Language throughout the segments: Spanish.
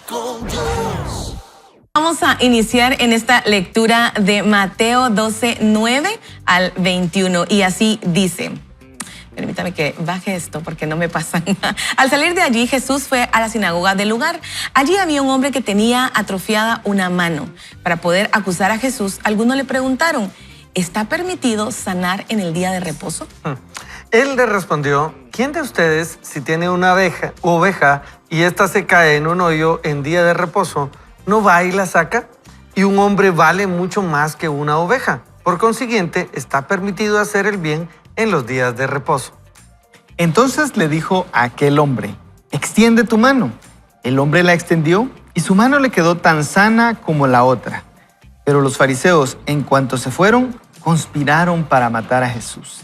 con Dios. Vamos a iniciar en esta lectura de Mateo 12, 9 al 21. Y así dice. Permítame que baje esto porque no me pasa nada. Al salir de allí, Jesús fue a la sinagoga del lugar. Allí había un hombre que tenía atrofiada una mano. Para poder acusar a Jesús, algunos le preguntaron, ¿está permitido sanar en el día de reposo? Él le respondió, ¿quién de ustedes, si tiene una oveja y ésta se cae en un hoyo en día de reposo, no va y la saca? Y un hombre vale mucho más que una oveja. Por consiguiente, está permitido hacer el bien en los días de reposo. Entonces le dijo a aquel hombre, extiende tu mano. El hombre la extendió y su mano le quedó tan sana como la otra. Pero los fariseos, en cuanto se fueron, conspiraron para matar a Jesús.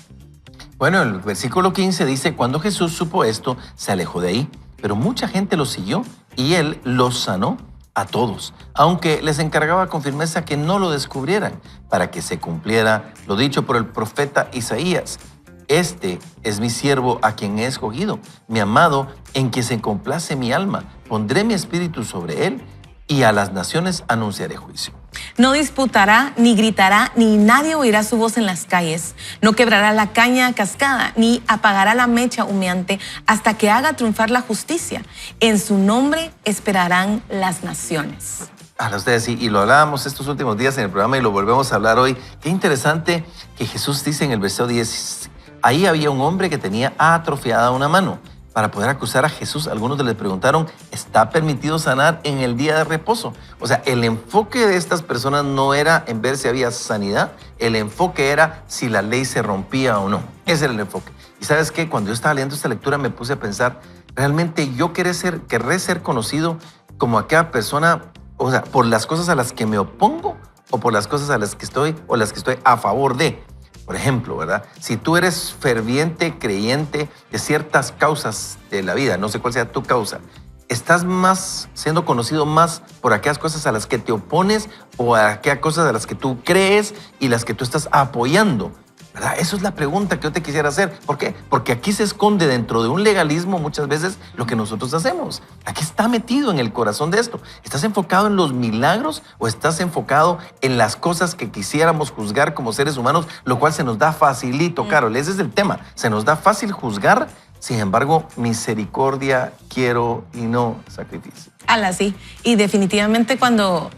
Bueno, el versículo 15 dice, cuando Jesús supo esto, se alejó de ahí, pero mucha gente lo siguió y él los sanó a todos, aunque les encargaba con firmeza que no lo descubrieran, para que se cumpliera lo dicho por el profeta Isaías. Este es mi siervo a quien he escogido, mi amado en quien se complace mi alma. Pondré mi espíritu sobre él y a las naciones anunciaré juicio. No disputará, ni gritará, ni nadie oirá su voz en las calles. No quebrará la caña cascada, ni apagará la mecha humeante hasta que haga triunfar la justicia. En su nombre esperarán las naciones. A ustedes sí, y lo hablábamos estos últimos días en el programa y lo volvemos a hablar hoy. Qué interesante que Jesús dice en el versículo 10, ahí había un hombre que tenía atrofiada una mano. Para poder acusar a Jesús, algunos le preguntaron, ¿está permitido sanar en el día de reposo? O sea, el enfoque de estas personas no era en ver si había sanidad, el enfoque era si la ley se rompía o no. Ese era el enfoque. Y ¿sabes qué? Cuando yo estaba leyendo esta lectura me puse a pensar, realmente yo querré ser conocido como aquella persona, o sea, por las cosas a las que me opongo o por las cosas a las que estoy o las que estoy a favor de. Por ejemplo, ¿verdad? Si tú eres ferviente creyente de ciertas causas de la vida, no sé cuál sea tu causa, estás siendo conocido más por aquellas cosas a las que te opones o a aquellas cosas a las que tú crees y las que tú estás apoyando, ¿verdad? Eso es la pregunta que yo te quisiera hacer. ¿Por qué? Porque aquí se esconde dentro de un legalismo muchas veces lo que nosotros hacemos. Aquí está metido en el corazón de esto. ¿Estás enfocado en los milagros o estás enfocado en las cosas que quisiéramos juzgar como seres humanos, lo cual se nos da facilito, Carol? Ese es el tema. Se nos da fácil juzgar, sin embargo, misericordia quiero y no sacrificio. Sí. Y definitivamente cuando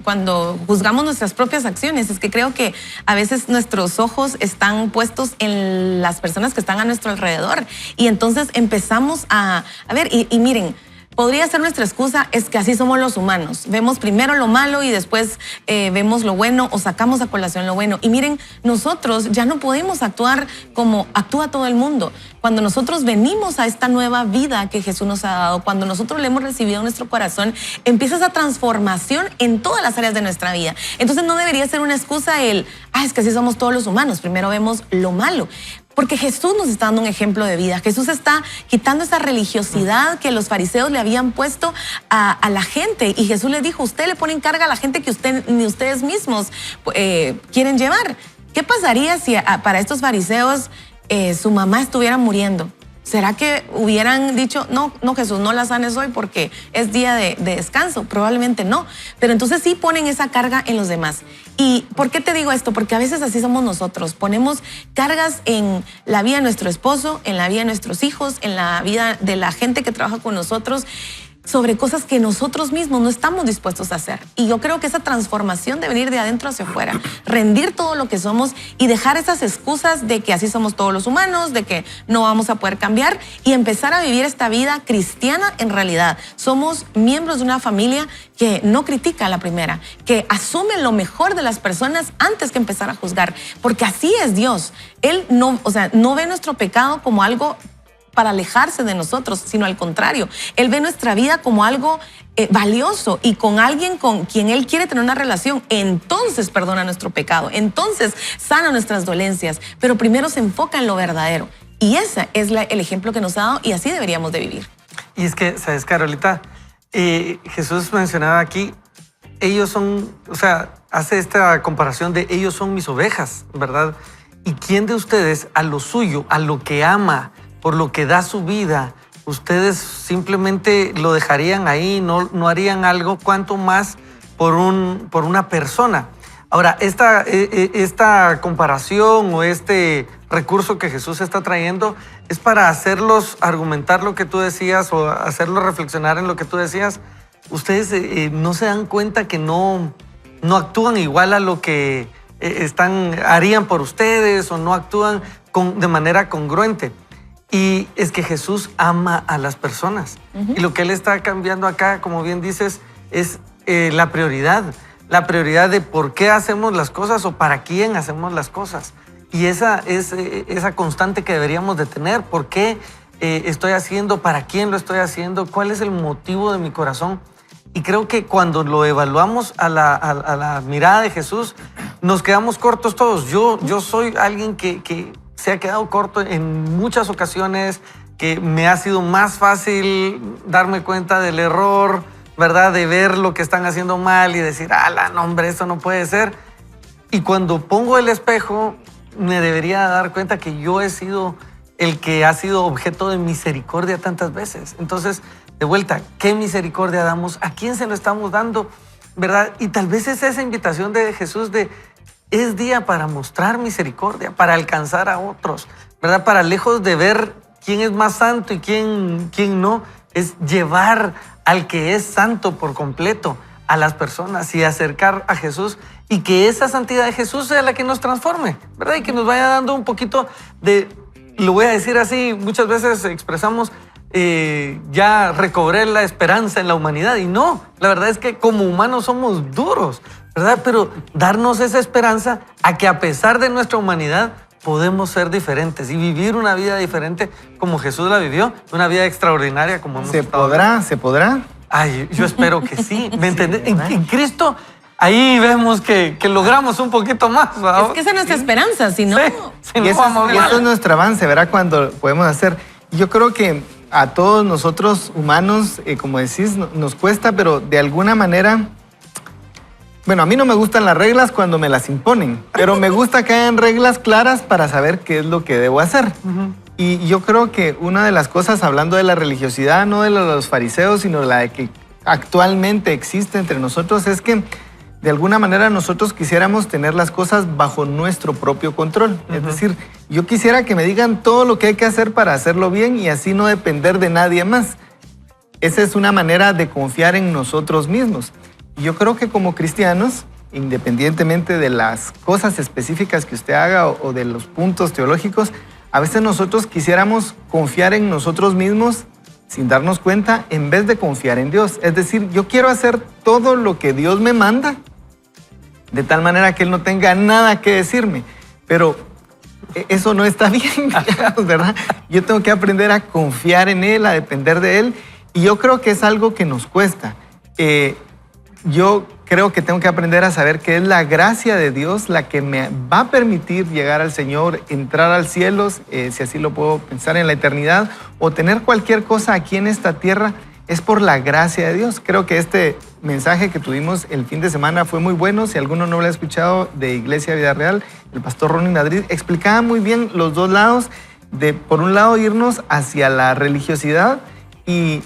juzgamos nuestras propias acciones, es que creo que a veces nuestros ojos están puestos en las personas que están a nuestro alrededor. Y entonces empezamos a ver, y miren, podría ser nuestra excusa, es que así somos los humanos. Vemos primero lo malo y después vemos lo bueno o sacamos a colación lo bueno. Y miren, nosotros ya no podemos actuar como actúa todo el mundo. Cuando nosotros venimos a esta nueva vida que Jesús nos ha dado, cuando nosotros le hemos recibido en nuestro corazón, empieza esa transformación en todas las áreas de nuestra vida. Entonces no debería ser una excusa es que así somos todos los humanos. Primero vemos lo malo. Porque Jesús nos está dando un ejemplo de vida. Jesús está quitando esa religiosidad que los fariseos le habían puesto a la gente. Y Jesús le dijo, usted le pone en carga a la gente que ni ustedes mismos quieren llevar. ¿Qué pasaría si para estos fariseos su mamá estuviera muriendo? ¿Será que hubieran dicho, no, Jesús, no la sanes hoy porque es día de descanso? Probablemente no. Pero entonces sí ponen esa carga en los demás. ¿Y por qué te digo esto? Porque a veces así somos nosotros. Ponemos cargas en la vida de nuestro esposo, en la vida de nuestros hijos, en la vida de la gente que trabaja con nosotros, sobre cosas que nosotros mismos no estamos dispuestos a hacer. Y yo creo que esa transformación de venir de adentro hacia afuera, rendir todo lo que somos y dejar esas excusas de que así somos todos los humanos, de que no vamos a poder cambiar y empezar a vivir esta vida cristiana en realidad. Somos miembros de una familia que no critica a la primera, que asume lo mejor de las personas antes que empezar a juzgar, porque así es Dios. Él no ve nuestro pecado como algo para alejarse de nosotros, sino al contrario. Él ve nuestra vida como algo valioso y con alguien con quien Él quiere tener una relación. Entonces perdona nuestro pecado, entonces sana nuestras dolencias, pero primero se enfoca en lo verdadero. Y ese es el ejemplo que nos ha dado y así deberíamos de vivir. Y es que, ¿sabes, Carolita? Jesús mencionaba aquí, ellos son, hace esta comparación de ellos son mis ovejas, ¿verdad? ¿Y quién de ustedes a lo suyo, a lo que ama, por lo que da su vida, ustedes simplemente lo dejarían ahí, no harían algo, cuanto más por una persona. Ahora, esta comparación o este recurso que Jesús está trayendo es para hacerlos argumentar lo que tú decías o hacerlos reflexionar en lo que tú decías. Ustedes no se dan cuenta que no actúan igual a lo que harían por ustedes o no actúan de manera congruente. Y es que Jesús ama a las personas. Y lo que Él está cambiando acá, como bien dices, es la prioridad. La prioridad de por qué hacemos las cosas o para quién hacemos las cosas. Y esa es esa constante que deberíamos de tener. ¿Por qué estoy haciendo? ¿Para quién lo estoy haciendo? ¿Cuál es el motivo de mi corazón? Y creo que cuando lo evaluamos a la mirada de Jesús, nos quedamos cortos todos. Yo soy alguien que se ha quedado corto en muchas ocasiones, que me ha sido más fácil darme cuenta del error, ¿verdad? De ver lo que están haciendo mal y decir, ¡ala, no, hombre, esto no puede ser! Y cuando pongo el espejo, me debería dar cuenta que yo he sido el que ha sido objeto de misericordia tantas veces. Entonces, de vuelta, ¿qué misericordia damos? ¿A quién se lo estamos dando? ¿Verdad? Y tal vez es esa invitación de Jesús es día para mostrar misericordia, para alcanzar a otros, ¿verdad? Para lejos de ver quién es más santo y quién no, es llevar al que es santo por completo a las personas y acercar a Jesús y que esa santidad de Jesús sea la que nos transforme, ¿verdad? Y que nos vaya dando un poquito de, lo voy a decir así, muchas veces expresamos, ya recobré la esperanza en la humanidad y no, la verdad es que como humanos somos duros, ¿verdad? Pero darnos esa esperanza a que a pesar de nuestra humanidad podemos ser diferentes y vivir una vida diferente como Jesús la vivió, una vida extraordinaria como hemos estado viendo. ¿Se podrá? Ay, yo espero que sí, ¿me entendés? En Cristo, ahí vemos que logramos un poquito más, ¿verdad? Es que esa es nuestra esperanza, si no... Si no Y eso, vamos y eso mal. es nuestro avance, ¿verdad? Cuando podemos hacer. Yo creo que a todos nosotros humanos, como decís, nos cuesta, pero de alguna manera... Bueno, a mí no me gustan las reglas cuando me las imponen, pero me gusta que hayan reglas claras para saber qué es lo que debo hacer. Y yo creo que una de las cosas, hablando de la religiosidad, no de los fariseos, sino la de que actualmente existe entre nosotros, es que de alguna manera nosotros quisiéramos tener las cosas bajo nuestro propio control. Es decir, yo quisiera que me digan todo lo que hay que hacer para hacerlo bien y así no depender de nadie más. Esa es una manera de confiar en nosotros mismos. Y yo creo que como cristianos, independientemente de las cosas específicas que usted haga o de los puntos teológicos, a veces nosotros quisiéramos confiar en nosotros mismos sin darnos cuenta en vez de confiar en Dios. Es decir, yo quiero hacer todo lo que Dios me manda de tal manera que Él no tenga nada que decirme. Pero eso no está bien, ¿verdad? Yo tengo que aprender a confiar en Él, a depender de Él. Y yo creo que es algo que nos cuesta. Yo creo que tengo que aprender a saber que es la gracia de Dios la que me va a permitir llegar al Señor, entrar al cielo, si así lo puedo pensar, en la eternidad, o tener cualquier cosa aquí en esta tierra, es por la gracia de Dios. Creo que este mensaje que tuvimos el fin de semana fue muy bueno. Si alguno no lo ha escuchado, de Iglesia Vida Real, el pastor Ronnie Madrid explicaba muy bien los dos lados, de por un lado irnos hacia la religiosidad y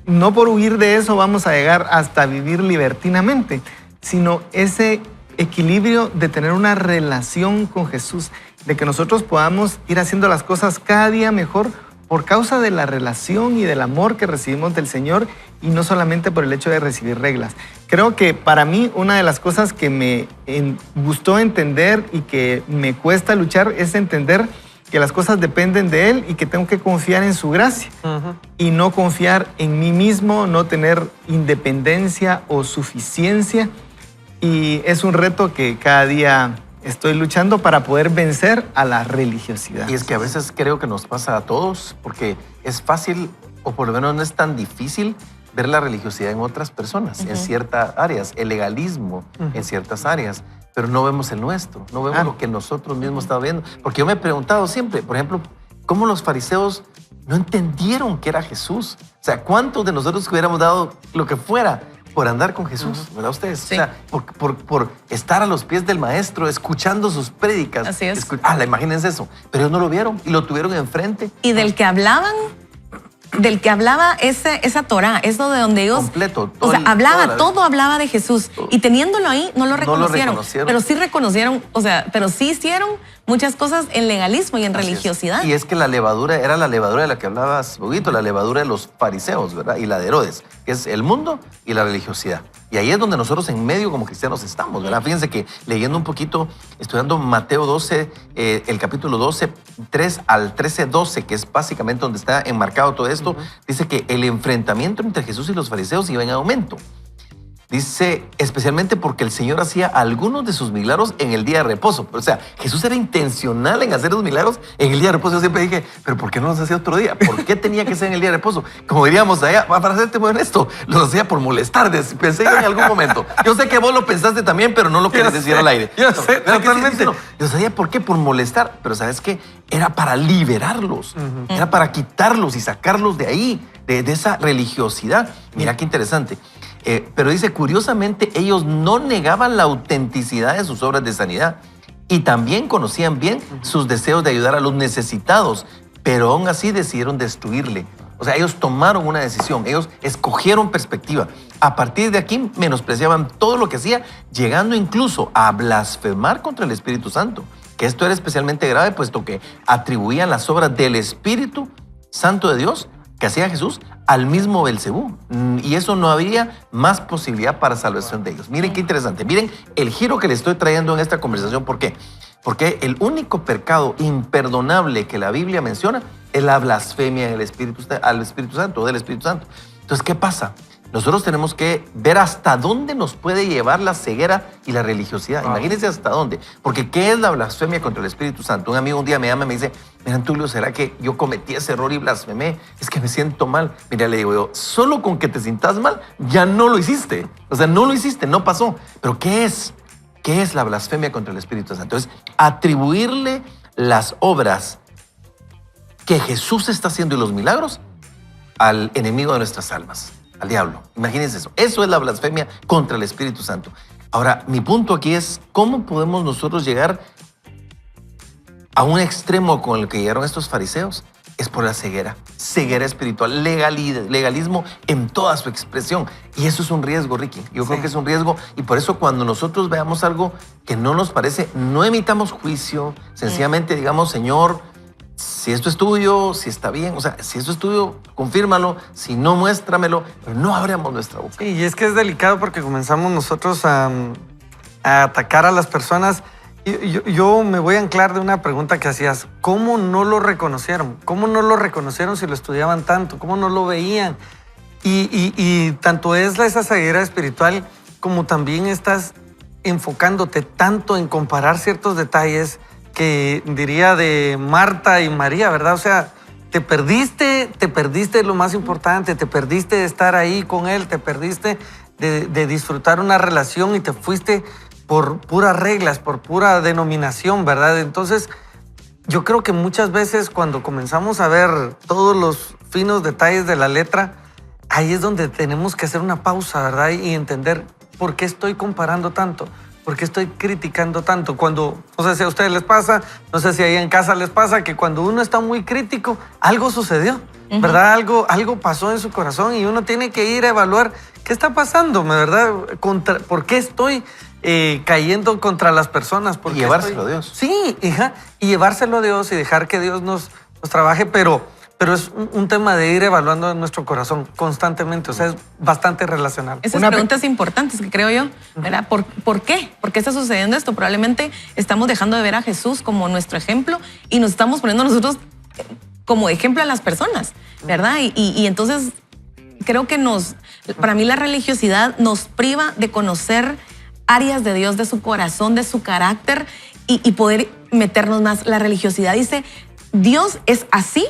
no por huir de eso vamos a llegar hasta vivir libertinamente, sino ese equilibrio de tener una relación con Jesús, de que nosotros podamos ir haciendo las cosas cada día mejor por causa de la relación y del amor que recibimos del Señor y no solamente por el hecho de recibir reglas. Creo que para mí una de las cosas que me gustó entender y que me cuesta luchar es entender que las cosas dependen de Él y que tengo que confiar en su gracia y no confiar en mí mismo, no tener independencia o suficiencia. Y es un reto que cada día estoy luchando para poder vencer a la religiosidad. Y es que a veces creo que nos pasa a todos, porque es fácil, o por lo menos no es tan difícil, ver la religiosidad en otras personas, en ciertas áreas, el legalismo en ciertas áreas, pero no vemos el nuestro, no vemos lo que nosotros mismos estamos viendo. Porque yo me he preguntado siempre, por ejemplo, ¿cómo los fariseos no entendieron que era Jesús? O sea, ¿cuántos de nosotros hubiéramos dado lo que fuera por andar con Jesús, ¿verdad ustedes? Sí. O sea, por estar a los pies del maestro, escuchando sus prédicas. Así es. Imagínense eso. Pero ellos no lo vieron y lo tuvieron enfrente. Y del que hablaban, del que hablaba esa Torá, eso de donde ellos... Completo, O sea, toda todo hablaba de Jesús. Y teniéndolo ahí, no lo reconocieron. reconocieron. Pero sí reconocieron, o sea, pero sí hicieron muchas cosas en legalismo y en Así es. religiosidad. Y es que la levadura era la levadura de la que hablabas, Boguito, la levadura de los fariseos, ¿verdad? Y la de Herodes, que es el mundo y la religiosidad. Y ahí es donde nosotros en medio como cristianos estamos, ¿verdad? Fíjense que leyendo un poquito, estudiando Mateo 12, el capítulo 12, 3 al 13, 12, que es básicamente donde está enmarcado todo esto, dice que el enfrentamiento entre Jesús y los fariseos iba en aumento. Dice, especialmente porque el Señor hacía algunos de sus milagros en el día de reposo. O sea, Jesús era intencional en hacer los milagros en el día de reposo. Yo siempre dije, pero ¿por qué no los hacía otro día? ¿Por qué tenía que ser en el día de reposo? Como diríamos allá, para serte muy honesto, los hacía por molestar. Pensé yo en algún momento. Yo sé que vos lo pensaste también, pero no lo querés decir al aire. Yo sé, ¿Verdad que sí? totalmente. No, yo sabía por qué, por molestar. Pero ¿sabes qué? Era para liberarlos. Era para quitarlos y sacarlos de ahí, de esa religiosidad. Mira qué interesante. Pero dice, curiosamente, ellos no negaban la autenticidad de sus obras de sanidad y también conocían bien sus deseos de ayudar a los necesitados, pero aún así decidieron destruirle. O sea, ellos tomaron una decisión, ellos escogieron perspectiva. A partir de aquí menospreciaban todo lo que hacía, llegando incluso a blasfemar contra el Espíritu Santo, que esto era especialmente grave, puesto que atribuían las obras del Espíritu Santo de Dios que hacía Jesús al mismo Belcebú. Y eso no había más posibilidad para salvación de ellos. Miren qué interesante. Miren el giro que le estoy trayendo en esta conversación. ¿Por qué? Porque el único pecado imperdonable que la Biblia menciona es la blasfemia al Espíritu Santo, del Espíritu Santo. Entonces, ¿qué pasa? Nosotros tenemos que ver hasta dónde nos puede llevar la ceguera y la religiosidad. Imagínense hasta dónde. Porque ¿qué es la blasfemia contra el Espíritu Santo? Un amigo un día me llama y me dice, mira, Tulio, ¿será que yo cometí ese error y blasfemé? Es que me siento mal. Mira, le digo yo, solo con que te sientas mal, ya no lo hiciste. O sea, no lo hiciste, no pasó. Pero ¿qué es? ¿Qué es la blasfemia contra el Espíritu Santo? Es atribuirle las obras que Jesús está haciendo y los milagros al enemigo de nuestras almas, al diablo. Imagínense eso. Eso es la blasfemia contra el Espíritu Santo. Ahora, mi punto aquí es, ¿cómo podemos nosotros llegar a un extremo con el que llegaron estos fariseos? Es por la ceguera espiritual, legalismo en toda su expresión. Y eso es un riesgo, Ricky. Yo creo que es un riesgo. Y por eso cuando nosotros veamos algo que no nos parece, no emitamos juicio. Sencillamente digamos, Señor, si esto es tuyo, si está bien. O sea, si esto es tuyo, confírmalo. Si no, muéstramelo. Pero no abramos nuestra boca. Sí, y es que es delicado porque comenzamos nosotros a atacar a las personas. Yo me voy a anclar de una pregunta que hacías. ¿Cómo no lo reconocieron? ¿Cómo no lo reconocieron si lo estudiaban tanto? ¿Cómo no lo veían? Y tanto es esa ceguera espiritual como también estás enfocándote tanto en comparar ciertos detalles que diría de Marta y María, ¿verdad? O sea, te perdiste lo más importante, te perdiste de estar ahí con él, te perdiste de disfrutar una relación y te fuiste por puras reglas, por pura denominación, ¿verdad? Entonces, yo creo que muchas veces cuando comenzamos a ver todos los finos detalles de la letra, ahí es donde tenemos que hacer una pausa, ¿verdad? Y entender por qué estoy comparando tanto, por qué estoy criticando tanto. Cuando, no sé si a ustedes les pasa, no sé si ahí en casa les pasa, que cuando uno está muy crítico, algo sucedió, ¿verdad? Algo pasó en su corazón y uno tiene que ir a evaluar qué está pasando, ¿verdad? ¿Por qué estoy cayendo contra las personas? Y llevárselo a Dios. Sí, hija, y llevárselo a Dios y dejar que Dios nos trabaje, pero es un tema de ir evaluando nuestro corazón constantemente, o sea, es bastante relacional. Esas preguntas importantes que creo yo, ¿verdad? ¿Por qué? ¿Por qué está sucediendo esto? Probablemente estamos dejando de ver a Jesús como nuestro ejemplo y nos estamos poniendo nosotros como ejemplo a las personas, ¿verdad? Y entonces creo que para mí la religiosidad nos priva de conocer áreas de Dios, de su corazón, de su carácter y poder meternos más. La religiosidad dice, Dios es así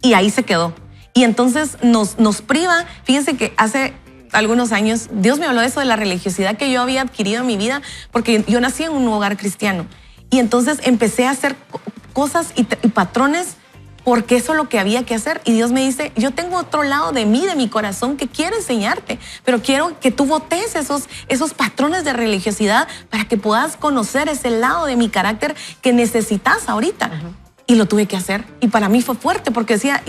y ahí se quedó. Y entonces nos priva. Fíjense que hace algunos años Dios me habló de eso, de la religiosidad que yo había adquirido en mi vida, porque yo nací en un hogar cristiano. Y entonces empecé a hacer cosas y patrones porque eso es lo que había que hacer. Y Dios me dice, yo tengo otro lado de mí, de mi corazón, que quiero enseñarte, pero quiero que tú botes esos patrones de religiosidad para que puedas conocer ese lado de mi carácter que necesitas ahorita. Y lo tuve que hacer. Y para mí fue fuerte porque decía,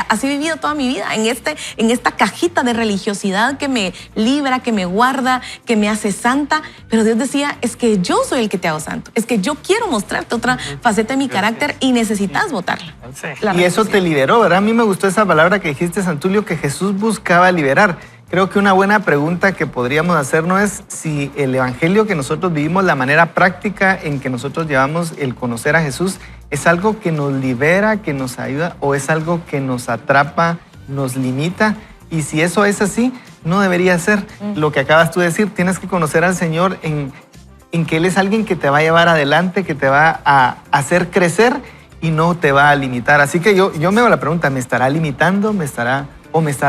así he vivido toda mi vida, en esta cajita de religiosidad que me libra, que me guarda, que me hace santa. Pero Dios decía, es que yo soy el que te hago santo. Es que yo quiero mostrarte otra faceta de mi carácter y necesitas botarla. Sí. La Y eso te liberó, ¿verdad? A mí me gustó esa palabra que dijiste, Santulio, que Jesús buscaba liberar. Creo que una buena pregunta que podríamos hacernos es si el evangelio que nosotros vivimos, la manera práctica en que nosotros llevamos el conocer a Jesús, es algo que nos libera, que nos ayuda, o es algo que nos atrapa, nos limita. Y si eso es así, no debería ser. Lo que acabas tú de decir, tienes que conocer al Señor en que Él es alguien que te va a llevar adelante, que te va a hacer crecer y no te va a limitar. Así que yo me hago la pregunta, ¿me estará limitando? ¿Me estará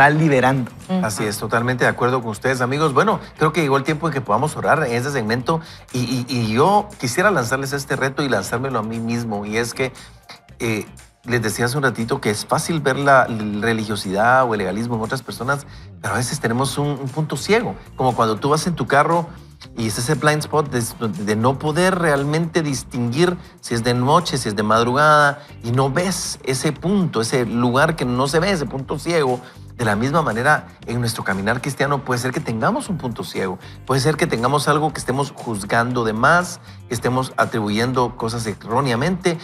liberando? Así es, totalmente de acuerdo con ustedes, amigos. Bueno, creo que llegó el tiempo en que podamos orar en este segmento y yo quisiera lanzarles este reto y lanzármelo a mí mismo. Y es que les decía hace un ratito que es fácil ver la religiosidad o el legalismo en otras personas, pero a veces tenemos un punto ciego, como cuando tú vas en tu carro y es ese blind spot de no poder realmente distinguir si es de noche, si es de madrugada, y no ves ese punto, ese lugar que no se ve, ese punto ciego. De la misma manera, en nuestro caminar cristiano puede ser que tengamos un punto ciego, puede ser que tengamos algo que estemos juzgando de más, que estemos atribuyendo cosas erróneamente.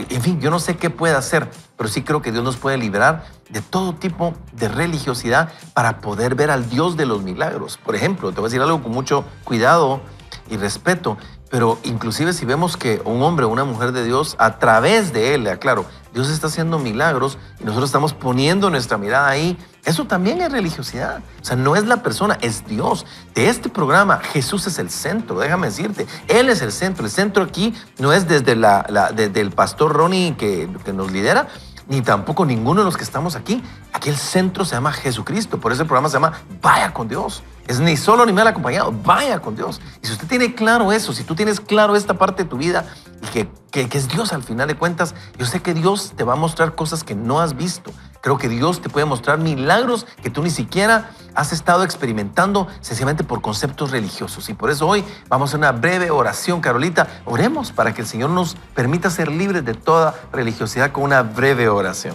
En fin, yo no sé qué puede hacer, pero sí creo que Dios nos puede liberar de todo tipo de religiosidad para poder ver al Dios de los milagros. Por ejemplo, te voy a decir algo con mucho cuidado y respeto, pero inclusive si vemos que un hombre o una mujer de Dios, a través de él, aclaro, Dios está haciendo milagros y nosotros estamos poniendo nuestra mirada ahí, eso también es religiosidad. O sea, no es la persona, es Dios. De este programa, Jesús es el centro, déjame decirte. Él es el centro. El centro aquí no es desde el pastor Ronnie que nos lidera, ni tampoco ninguno de los que estamos aquí. Aquí el centro se llama Jesucristo. Por eso el programa se llama Vaya con Dios. Es ni solo ni mal acompañado, vaya con Dios. Y si usted tiene claro eso, si tú tienes claro esta parte de tu vida y que es Dios al final de cuentas, yo sé que Dios te va a mostrar cosas que no has visto. Creo que Dios te puede mostrar milagros que tú ni siquiera has estado experimentando sencillamente por conceptos religiosos. Y por eso hoy vamos a hacer una breve oración, Carolita. Oremos para que el Señor nos permita ser libres de toda religiosidad con una breve oración.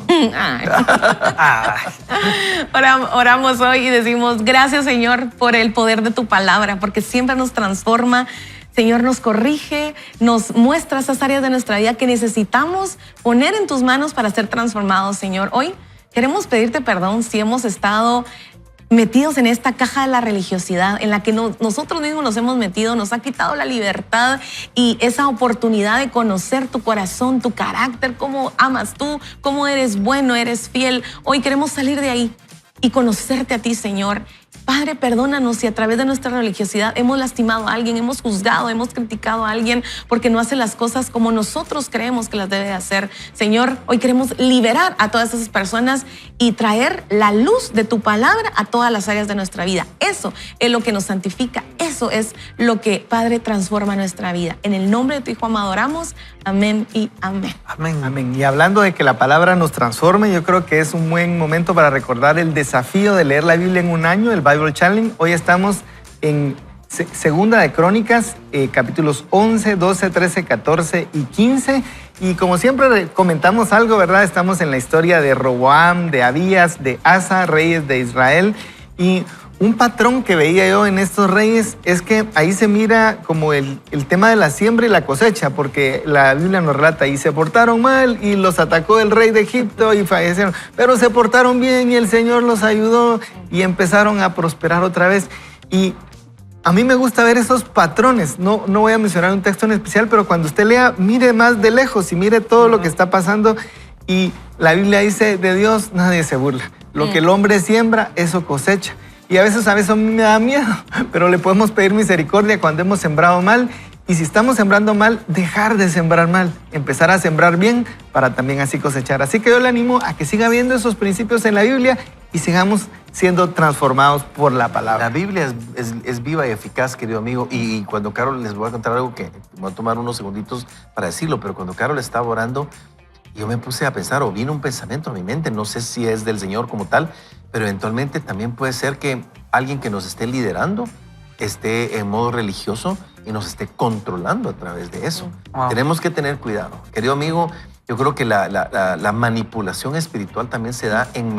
Oramos hoy y decimos, gracias, Señor, por el poder de tu palabra, porque siempre nos transforma. Señor, nos corrige, nos muestra esas áreas de nuestra vida que necesitamos poner en tus manos para ser transformados, Señor. Hoy queremos pedirte perdón si hemos estado metidos en esta caja de la religiosidad en la que nosotros mismos nos hemos metido, nos ha quitado la libertad y esa oportunidad de conocer tu corazón, tu carácter, cómo amas tú, cómo eres bueno, eres fiel. Hoy queremos salir de ahí y conocerte a ti, Señor. Padre, perdónanos si a través de nuestra religiosidad hemos lastimado a alguien, hemos juzgado, hemos criticado a alguien porque no hace las cosas como nosotros creemos que las debe hacer. Señor, hoy queremos liberar a todas esas personas y traer la luz de tu palabra a todas las áreas de nuestra vida. Eso es lo que nos santifica, eso es lo que, Padre, transforma nuestra vida. En el nombre de tu Hijo amado oramos. Amén y amén. Amén. Amén. Y hablando de que la palabra nos transforme, yo creo que es un buen momento para recordar el desafío de leer la Biblia en un año, el Bible Challenge. Hoy estamos en Segunda de Crónicas, capítulos 11, 12, 13, 14 y 15. Y como siempre comentamos algo, ¿verdad? Estamos en la historia de Roboam, de Abías, de Asa, reyes de Israel. Y un patrón que veía yo en estos reyes es que ahí se mira como el tema de la siembra y la cosecha, porque la Biblia nos relata, y se portaron mal y los atacó el rey de Egipto y fallecieron, pero se portaron bien y el Señor los ayudó y empezaron a prosperar otra vez. Y a mí me gusta ver esos patrones. No voy a mencionar un texto en especial, pero cuando usted lea, mire más de lejos y mire todo lo que está pasando. Y la Biblia dice, de Dios nadie se burla. Lo que el hombre siembra, eso cosecha. Y a veces a mí me da miedo, pero le podemos pedir misericordia cuando hemos sembrado mal. Y si estamos sembrando mal, dejar de sembrar mal, empezar a sembrar bien para también así cosechar. Así que yo le animo a que siga viendo esos principios en la Biblia y sigamos siendo transformados por la palabra. La Biblia es viva y eficaz, querido amigo. Y cuando Carol, les voy a contar algo que me va a tomar unos segunditos para decirlo, pero cuando Carol estaba orando, yo me puse a pensar, o vino un pensamiento a mi mente, no sé si es del Señor como tal, pero eventualmente también puede ser que alguien que nos esté liderando esté en modo religioso y nos esté controlando a través de eso. Wow. Tenemos que tener cuidado. Querido amigo, Yo creo que la manipulación espiritual también se da en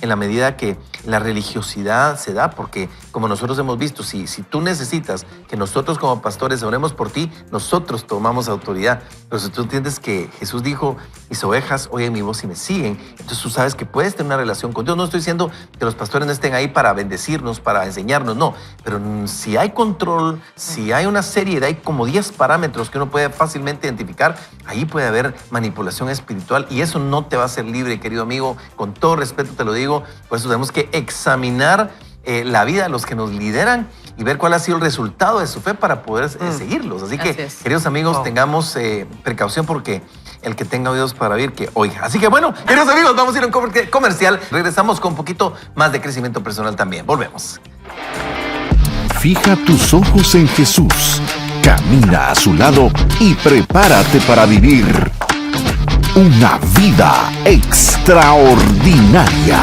la medida que la religiosidad se da, porque como nosotros hemos visto, si tú necesitas que nosotros como pastores oremos por ti, nosotros tomamos autoridad. Pero si tú entiendes que Jesús dijo, mis ovejas oyen mi voz y me siguen, entonces tú sabes que puedes tener una relación con Dios. No estoy diciendo que los pastores no estén ahí para bendecirnos, para enseñarnos, no. Pero si hay control, si hay una serie, hay como 10 parámetros que uno puede fácilmente identificar, ahí puede haber manipulación espiritual y eso no te va a hacer libre, querido amigo. Con todo respeto te lo digo, por eso tenemos que examinar la vida de los que nos lideran y ver cuál ha sido el resultado de su fe para poder seguirlos. Así que, queridos amigos, tengamos precaución porque el que tenga oídos para oír, que oiga. Así que bueno, queridos amigos, vamos a ir a un comercial. Regresamos con un poquito más de crecimiento personal también. Volvemos. Fija tus ojos en Jesús, camina a su lado y prepárate para vivir una vida extraordinaria.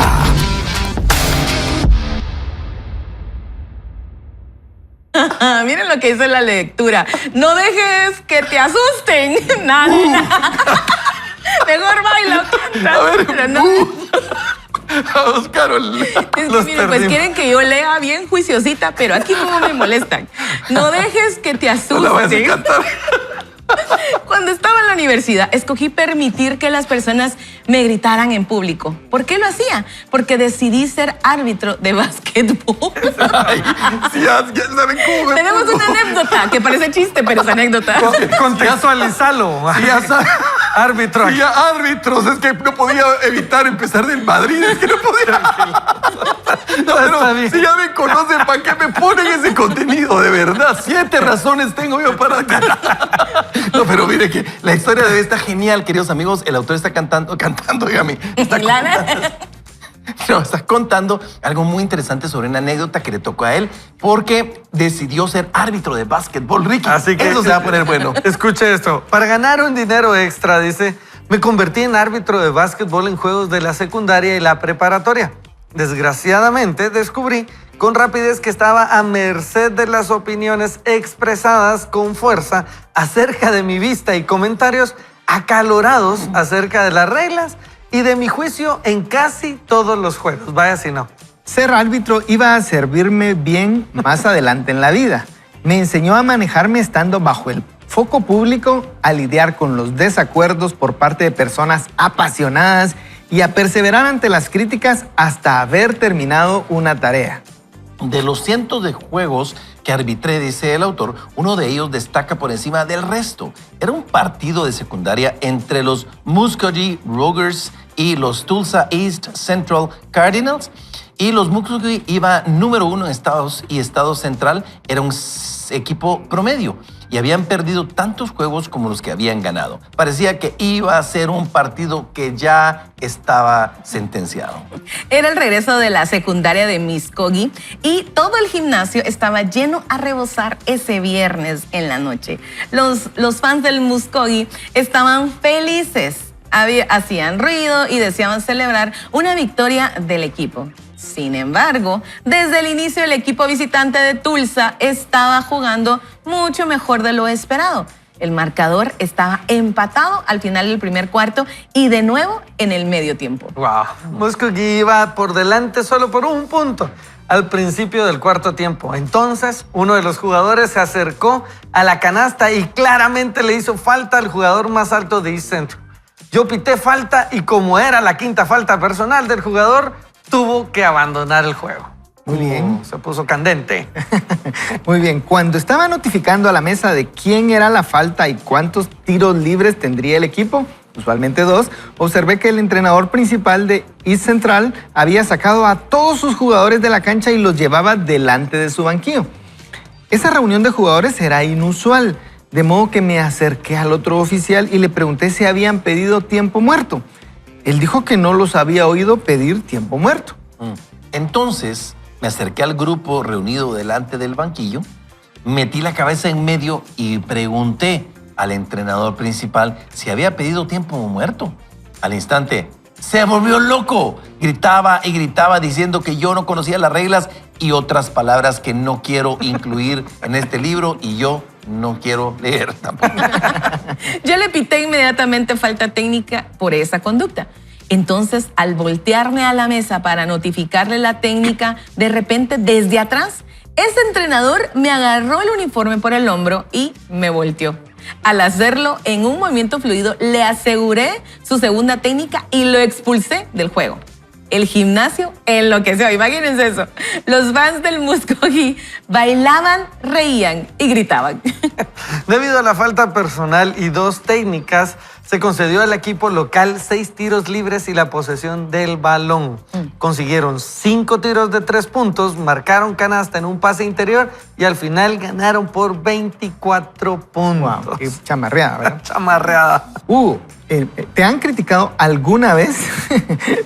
Miren lo que dice la lectura. No dejes que te asusten. Nada. Mejor baila o canta. A ver, pero no. Vamos, Carol. Es que, miren, pues quieren que yo lea bien juiciosita, pero aquí como me molestan. No dejes que te asusten. No la vayas a cantar. Cuando estaba en la universidad, escogí permitir que las personas me gritaran en público. ¿Por qué lo hacía? Porque decidí ser árbitro de básquetbol. Ay, sí, ya saben cómo me Tenemos pongo. una anécdota que parece chiste, pero es anécdota. Contextualizalo. Sí, ya saben. Árbitro. Sí, ya árbitros, es que no podía evitar empezar del Madrid, es que no podía. No, Está pero bien. si ya me conocen, ¿para qué me ponen ese contenido? De verdad, 7 razones tengo yo para... No, pero mire que la historia de hoy está genial, queridos amigos. El autor está cantando, dígame. Está contando algo muy interesante sobre una anécdota que le tocó a él porque decidió ser árbitro de básquetbol, Ricky. Así que eso se va a poner bueno. Escuche esto. Para ganar un dinero extra, dice, me convertí en árbitro de básquetbol en juegos de la secundaria y la preparatoria. Desgraciadamente, descubrí con rapidez que estaba a merced de las opiniones expresadas con fuerza acerca de mi vista y comentarios acalorados acerca de las reglas y de mi juicio en casi todos los juegos. Vaya si no. Ser árbitro iba a servirme bien más adelante en la vida. Me enseñó a manejarme estando bajo el foco público, a lidiar con los desacuerdos por parte de personas apasionadas y a perseverar ante las críticas hasta haber terminado una tarea. De los cientos de juegos que arbitré, dice el autor, uno de ellos destaca por encima del resto. Era un partido de secundaria entre los Muskogee Rogers y los Tulsa East Central Cardinals. Y los Muskogee iba número 1 en estados y estado central. Era un equipo promedio y habían perdido tantos juegos como los que habían ganado. Parecía que iba a ser un partido que ya estaba sentenciado. Era el regreso de la secundaria de Muskogee y todo el gimnasio estaba lleno a rebosar ese viernes en la noche. Los fans del Muskogee estaban felices, hacían ruido y deseaban celebrar una victoria del equipo. Sin embargo, desde el inicio el equipo visitante de Tulsa estaba jugando mucho mejor de lo esperado. El marcador estaba empatado al final del primer cuarto y de nuevo en el medio tiempo. Wow. Muskogee iba por delante solo por un punto al principio del cuarto tiempo. Entonces, uno de los jugadores se acercó a la canasta y claramente le hizo falta al jugador más alto de East Central. Yo pité falta y como era la quinta falta personal del jugador, tuvo que abandonar el juego. Muy bien. Se puso candente. Muy bien, cuando estaba notificando a la mesa de quién era la falta y cuántos tiros libres tendría el equipo, usualmente 2, observé que el entrenador principal de East Central había sacado a todos sus jugadores de la cancha y los llevaba delante de su banquillo. Esa reunión de jugadores era inusual, de modo que me acerqué al otro oficial y le pregunté si habían pedido tiempo muerto. Él dijo que no los había oído pedir tiempo muerto. Entonces me acerqué al grupo reunido delante del banquillo, metí la cabeza en medio y pregunté al entrenador principal si había pedido tiempo muerto. Al instante, se volvió loco. Gritaba y gritaba diciendo que yo no conocía las reglas y otras palabras que no quiero incluir en este libro y yo no quiero leer tampoco. Yo le pité inmediatamente falta técnica por esa conducta. Entonces, al voltearme a la mesa para notificarle la técnica, de repente, desde atrás, ese entrenador me agarró el uniforme por el hombro y me volteó. Al hacerlo en un movimiento fluido, le aseguré su segunda técnica y lo expulsé del juego. El gimnasio enloqueció, imagínense eso. Los fans del Muskogee bailaban, reían y gritaban. Debido a la falta personal y 2 técnicas, se concedió al equipo local 6 tiros libres y la posesión del balón. Consiguieron 5 tiros de 3 puntos, marcaron canasta en un pase interior y al final ganaron por 24 puntos. Wow, qué chamarreada, ¿verdad? Chamarreada. ¿Te han criticado alguna vez?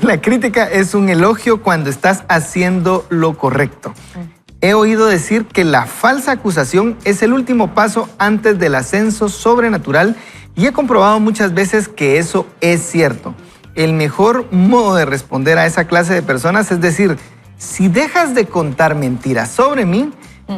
La crítica es un elogio cuando estás haciendo lo correcto. He oído decir que la falsa acusación es el último paso antes del ascenso sobrenatural y he comprobado muchas veces que eso es cierto. El mejor modo de responder a esa clase de personas es decir, si dejas de contar mentiras sobre mí,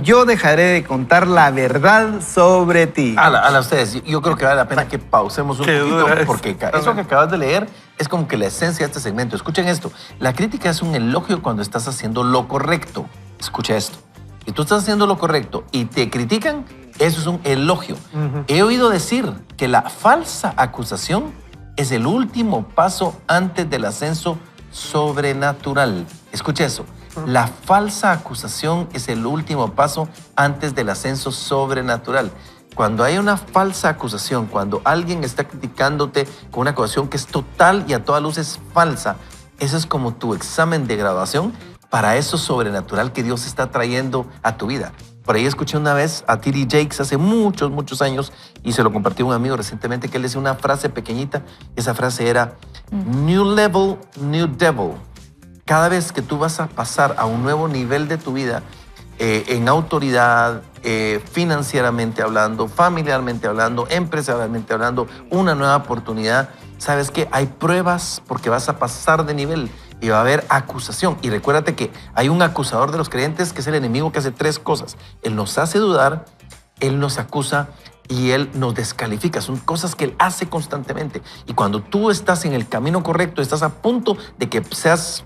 yo dejaré de contar la verdad sobre ti. A ustedes, yo creo que vale la pena que pausemos un poquito porque eso que acabas de leer es como que la esencia de este segmento. Escuchen esto, la crítica es un elogio cuando estás haciendo lo correcto. Escucha esto, si tú estás haciendo lo correcto y te critican, eso es un elogio. He oído decir que la falsa acusación es el último paso antes del ascenso sobrenatural. Escucha eso. La falsa acusación es el último paso antes del ascenso sobrenatural. Cuando hay una falsa acusación, cuando alguien está criticándote con una acusación que es total y a toda luz es falsa, eso es como tu examen de graduación para eso sobrenatural que Dios está trayendo a tu vida. Por ahí escuché una vez a T.D. Jakes hace muchos años y se lo compartió un amigo recientemente que él decía una frase pequeñita. Esa frase era, New level, new devil. Cada vez que tú vas a pasar a un nuevo nivel de tu vida, en autoridad, financieramente hablando, familiarmente hablando, empresarialmente hablando, una nueva oportunidad, sabes que hay pruebas porque vas a pasar de nivel y va a haber acusación. Y recuérdate que hay un acusador de los creyentes que es el enemigo que hace 3 cosas. Él nos hace dudar, él nos acusa y él nos descalifica. Son cosas que él hace constantemente. Y cuando tú estás en el camino correcto, estás a punto de que seas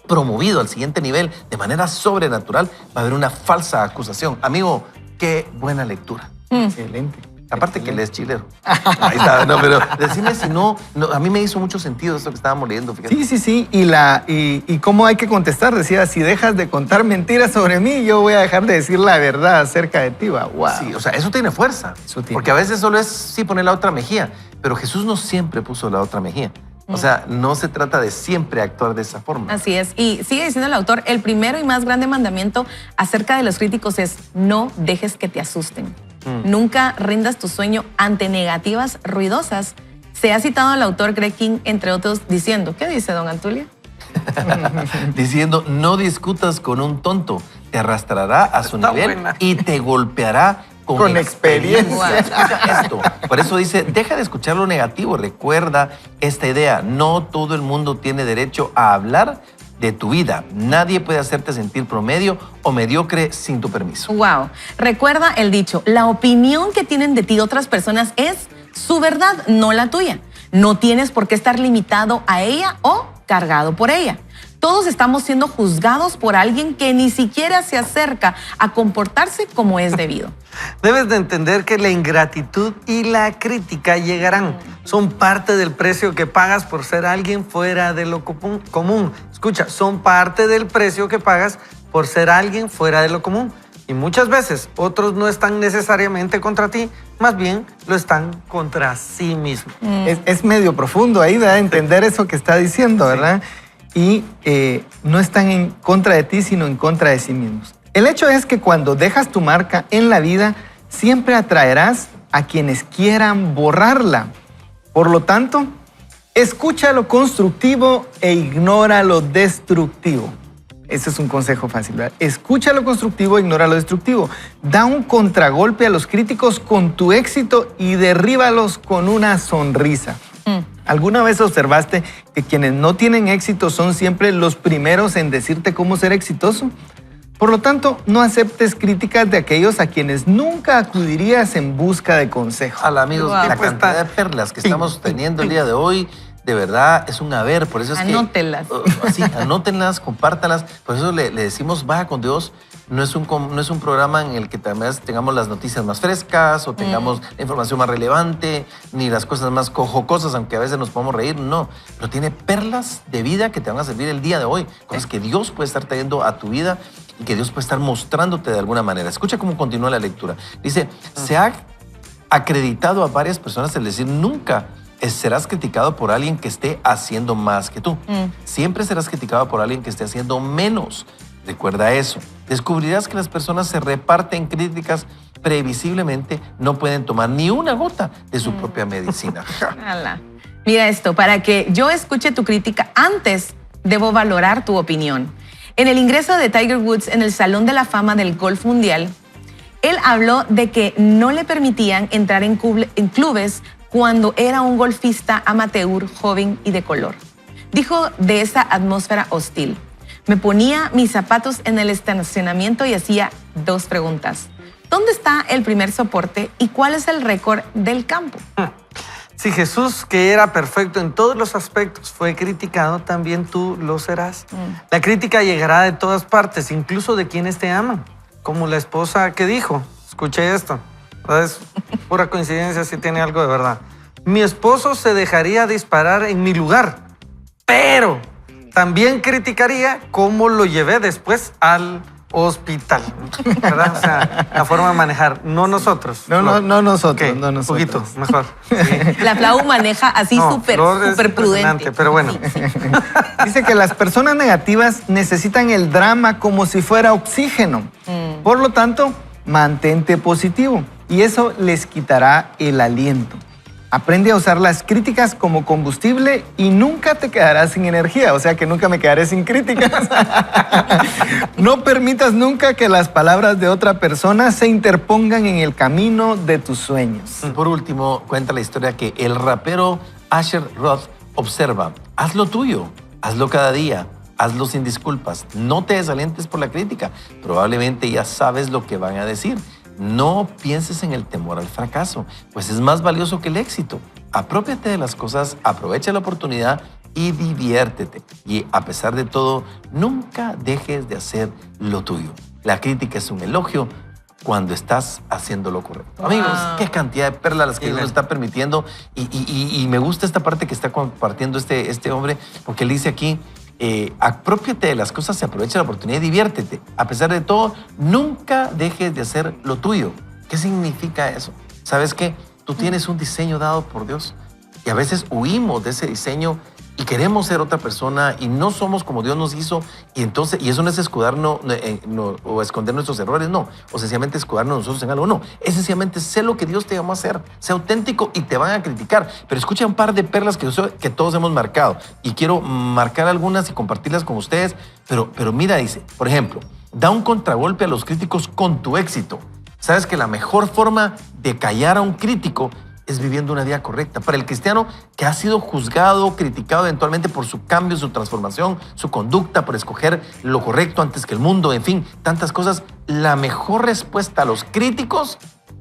promovido al siguiente nivel de manera sobrenatural, va a haber una falsa acusación. Amigo, qué buena lectura. Excelente. Aparte que lees chilero. Ahí está, no, pero decime si no, a mí me hizo mucho sentido esto que estábamos leyendo. Fíjate. Sí. Y cómo hay que contestar. Decía, si dejas de contar mentiras sobre mí, yo voy a dejar de decir la verdad acerca de ti. Wow. Sí, o sea, eso tiene fuerza. Porque a veces solo es, sí, poner la otra mejilla. Pero Jesús no siempre puso la otra mejilla. O sea, no se trata de siempre actuar de esa forma. Así es. Y sigue diciendo el autor, el primero y más grande mandamiento acerca de los críticos es no dejes que te asusten. Nunca rindas tu sueño ante negativas ruidosas. Se ha citado al autor Greg King, entre otros, diciendo, ¿qué dice don Antulio? Diciendo, no discutas con un tonto, te arrastrará a su nivel y te golpeará con experiencia. Escucha esto. Por eso dice, deja de escuchar lo negativo. Recuerda esta idea, no todo el mundo tiene derecho a hablar de tu vida. Nadie puede hacerte sentir promedio o mediocre sin tu permiso. Wow. Recuerda el dicho, la opinión que tienen de ti otras personas es su verdad, no la tuya. No tienes por qué estar limitado a ella o cargado por ella. Todos estamos siendo juzgados por alguien que ni siquiera se acerca a comportarse como es debido. Debes de entender que la ingratitud y la crítica llegarán. Son parte del precio que pagas por ser alguien fuera de lo común. Escucha, son parte del precio que pagas por ser alguien fuera de lo común. Y muchas veces otros no están necesariamente contra ti, más bien lo están contra sí mismos. Es medio profundo ahí, ¿verdad? Entender eso que está diciendo, ¿verdad? Y no están en contra de ti, sino en contra de sí mismos. El hecho es que cuando dejas tu marca en la vida, siempre atraerás a quienes quieran borrarla. Por lo tanto, escucha lo constructivo e ignora lo destructivo. Ese es un consejo fácil, ¿verdad? Escucha lo constructivo e ignora lo destructivo. Da un contragolpe a los críticos con tu éxito y derríbalos con una sonrisa. ¿Alguna vez observaste que quienes no tienen éxito son siempre los primeros en decirte cómo ser exitoso? Por lo tanto, no aceptes críticas de aquellos a quienes nunca acudirías en busca de consejo. Hola amigos, Wow. la cantidad de perlas que estamos teniendo el día de hoy, de verdad, es un haber. Por eso es Anótelas. que... Sí, anótenlas, compártanlas. Por eso le decimos, vaya con Dios. No es un programa en el que también tengamos las noticias más frescas o tengamos la información más relevante, ni las cosas más jocosas, aunque a veces nos podemos reír. No, pero tiene perlas de vida que te van a servir el día de hoy. Cosas que Dios puede estar trayendo a tu vida y que Dios puede estar mostrándote de alguna manera. Escucha cómo continúa la lectura. Dice, se ha acreditado a varias personas el decir, nunca serás criticado por alguien que esté haciendo más que tú. Siempre serás criticado por alguien que esté haciendo menos. Recuerda eso. Descubrirás que las personas se reparten críticas previsiblemente, no pueden tomar ni una gota de su propia medicina. Ala. Mira esto, para que yo escuche tu crítica, antes debo valorar tu opinión. En el ingreso de Tiger Woods en el Salón de la Fama del Golf Mundial, él habló de que no le permitían entrar en clubes cuando era un golfista amateur, joven y de color. Dijo de esa atmósfera hostil. Me ponía mis zapatos en el estacionamiento y hacía 2 preguntas. ¿Dónde está el primer soporte y cuál es el récord del campo? Si Jesús, que era perfecto en todos los aspectos, fue criticado, también tú lo serás. La crítica llegará de todas partes, incluso de quienes te aman. Como la esposa que dijo, escuché esto, es pura coincidencia si tiene algo de verdad. Mi esposo se dejaría disparar en mi lugar, pero también criticaría cómo lo llevé después al hospital, ¿verdad? O sea, la forma de manejar, no nosotros. No nosotros, Ok, no un nosotros. poquito, mejor. Sí. La Flau maneja así No, súper Flor es prudente. impresionante, pero bueno. Dice que las personas negativas necesitan el drama como si fuera oxígeno. Por lo tanto, mantente positivo y eso les quitará el aliento. Aprende a usar las críticas como combustible y nunca te quedarás sin energía, o sea que nunca me quedaré sin críticas. No permitas nunca que las palabras de otra persona se interpongan en el camino de tus sueños. Por último, cuenta la historia que el rapero Asher Roth observa, haz lo tuyo, hazlo cada día, hazlo sin disculpas, no te desalientes por la crítica, probablemente ya sabes lo que van a decir. No pienses en el temor al fracaso, pues es más valioso que el éxito. Apropiate de las cosas, aprovecha la oportunidad y diviértete. Y a pesar de todo, nunca dejes de hacer lo tuyo. La crítica es un elogio cuando estás haciendo lo correcto. Wow. Amigos, qué cantidad de perlas las que Dios nos está permitiendo. Y me gusta esta parte que está compartiendo este hombre, porque él dice aquí, apropiate de las cosas, se aprovecha la oportunidad y diviértete. A pesar de todo, nunca dejes de hacer lo tuyo. ¿Qué significa eso? ¿Sabes qué? Tú tienes un diseño dado por Dios y a veces huimos de ese diseño y queremos ser otra persona y no somos como Dios nos hizo y eso no es escudarnos o esconder nuestros errores, no, o sencillamente escudarnos nosotros en algo, no, es sencillamente sé lo que Dios te llamó a hacer, sé auténtico y te van a criticar, pero escucha un par de perlas que todos hemos marcado y quiero marcar algunas y compartirlas con ustedes, pero mira, dice, por ejemplo, da un contragolpe a los críticos con tu éxito. Sabes que la mejor forma de callar a un crítico es viviendo una vida correcta. Para el cristiano que ha sido juzgado, criticado eventualmente por su cambio, su transformación, su conducta, por escoger lo correcto antes que el mundo, en fin, tantas cosas, la mejor respuesta a los críticos